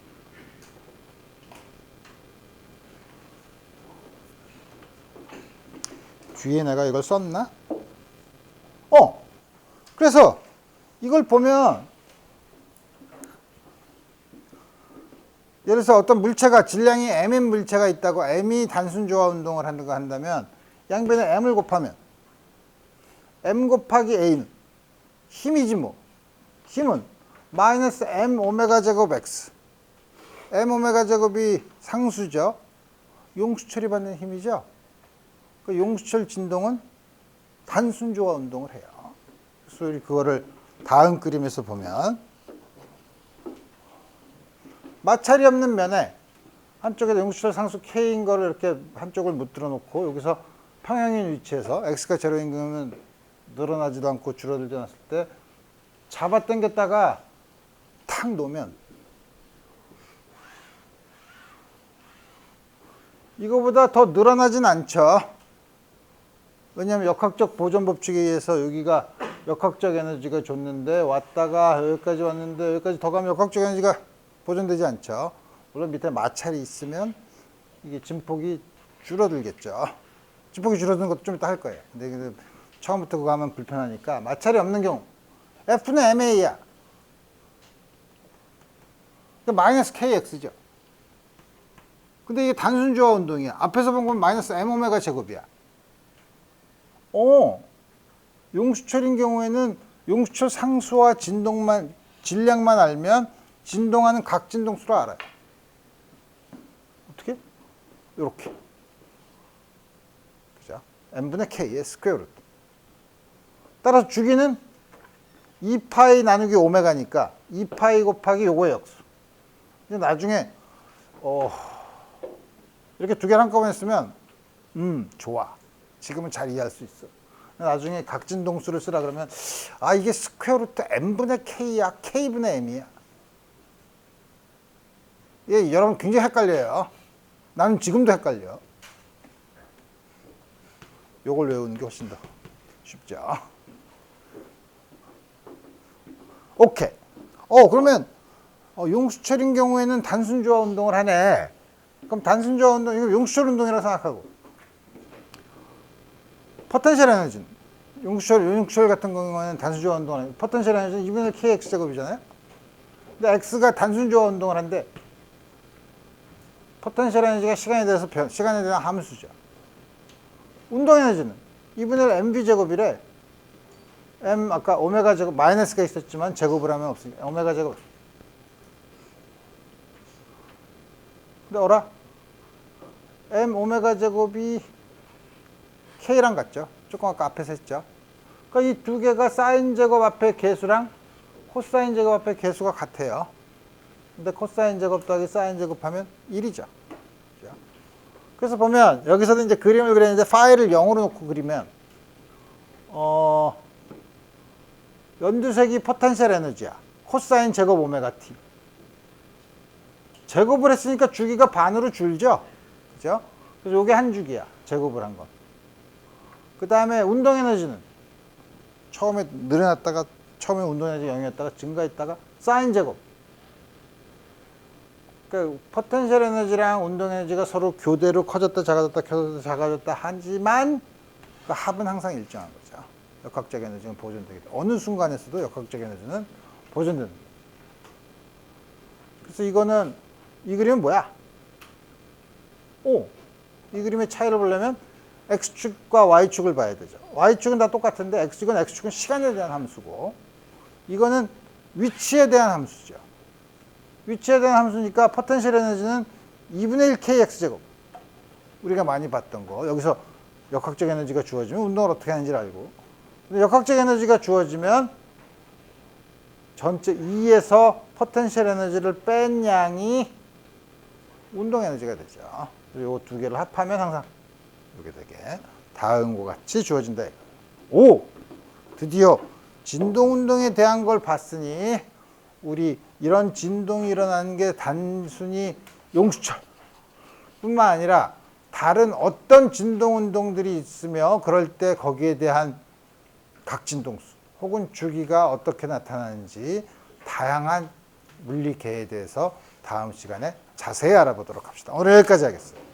[SPEAKER 1] 뒤에 내가 이걸 썼나? 그래서 이걸 보면, 예를 들어서 어떤 물체가, 질량이 m인 물체가 있다고, m이 단순조화 운동을 한다면 양변에 m을 곱하면 m 곱하기 a는 힘이지 뭐. 힘은 마이너스 m 오메가 제곱 x. m 오메가 제곱이 상수죠. 용수철이 받는 힘이죠. 그 용수철 진동은 단순조화 운동을 해요. 그래서 우리 그거를 다음 그림에서 보면, 마찰이 없는 면에 한쪽에 용수철 상수 K인 거를 이렇게 한쪽을 무들어 놓고, 여기서 평행인 위치에서 X가 제로인 경우는 늘어나지도 않고 줄어들지 않았을 때 잡아 당겼다가 탁 놓으면 이거보다 더 늘어나진 않죠. 왜냐하면 역학적 보존 법칙에 의해서 여기가 역학적 에너지가 줬는데 왔다가 여기까지 왔는데 여기까지 더 가면 역학적 에너지가 보존되지 않죠. 물론 밑에 마찰이 있으면 이게 진폭이 줄어들겠죠. 진폭이 줄어드는 것도 좀 이따 할 거예요. 근데 처음부터 그거 하면 불편하니까, 마찰이 없는 경우 F는 MA야. 마이너스 KX죠. 근데 이게 단순조화 운동이야. 앞에서 본 건 마이너스 M 오메가 제곱이야. 용수철인 경우에는 용수철 상수와 질량만 알면 진동하는 각 진동수를 알아요. 어떻게? 이렇게. 그죠? n분의 k의 스퀘어 루트. 따라서 주기는 2파이 나누기 오메가니까 2파이 곱하기 요거의 역수. 근데 나중에 이렇게 두 개를 한꺼번에 쓰면 좋아. 지금은 잘 이해할 수 있어. 나중에 각진동수를 쓰라 그러면 이게 스퀘어 루트 n분의 k야, k분의 m이야. 예, 여러분 굉장히 헷갈려요. 나는 지금도 헷갈려. 요걸 외우는 게 훨씬 더 쉽죠. 오케이. 그러면 용수철인 경우에는 단순조화 운동을 하네. 그럼 단순조화 운동, 이거 용수철 운동이라고 생각하고, 포텐셜 에너지는 용수철 같은 경우에는 단순조화 운동을 하는, 포텐셜 에너지는 2분의 kx 제곱이잖아요. 근데 x가 단순조화 운동을 한데 포텐셜 에너지가 시간에 대한 함수죠. 운동 에너지는 2분의 mv 제곱이래. m 아까 오메가 제곱 마이너스가 있었지만 제곱을 하면 없으니까 오메가 제곱. 근데 어라? m 오메가 제곱이 k랑 같죠? 조금 아까 앞에서 했죠? 그러니까 이 두 개가 사인 제곱 앞에 개수랑 코사인 제곱 앞에 개수가 같아요. 근데 코사인 제곱 더하기 사인 제곱하면 1이죠. 그래서 보면 여기서도 이제 그림을 그렸는데 파일을 0으로 놓고 그리면 연두색이 포텐셜 에너지야. 코사인 제곱 오메가 t. 제곱을 했으니까 주기가 반으로 줄죠. 그죠? 그래서 이게 한 주기야. 제곱을 한 건. 그 다음에 운동 에너지는 처음에 늘어났다가 처음에 운동 에너지 0이었다가 증가했다가 사인 제곱. 그러니까 포텐셜 에너지랑 운동 에너지가 서로 교대로 커졌다 작아졌다 커졌다 작아졌다 하지만 그 합은 항상 일정한 거죠. 역학적 에너지는 보존되기 때문에 어느 순간에서도 역학적 에너지는 보존된다. 그래서 이거는 이 그림은 뭐야? 이 그림의 차이를 보려면 x축과 y축을 봐야 되죠. y축은 다 똑같은데 x축은 시간에 대한 함수고 이거는 위치에 대한 함수죠. 위치에 대한 함수니까 포텐셜 에너지는 2분의 1 kx제곱. 우리가 많이 봤던 거. 여기서 역학적 에너지가 주어지면 운동을 어떻게 하는지를 알고. 근데 역학적 에너지가 주어지면 전체 2에서 포텐셜 에너지를 뺀 양이 운동 에너지가 되죠. 그리고 이 두 개를 합하면 항상 이렇게 되게 다음과 같이 주어진다. 드디어 진동 운동에 대한 걸 봤으니 우리 이런 진동이 일어나는 게 단순히 용수철 뿐만 아니라 다른 어떤 진동 운동들이 있으며 그럴 때 거기에 대한 각진동수 혹은 주기가 어떻게 나타나는지 다양한 물리계에 대해서 다음 시간에 자세히 알아보도록 합시다. 오늘 여기까지 하겠습니다.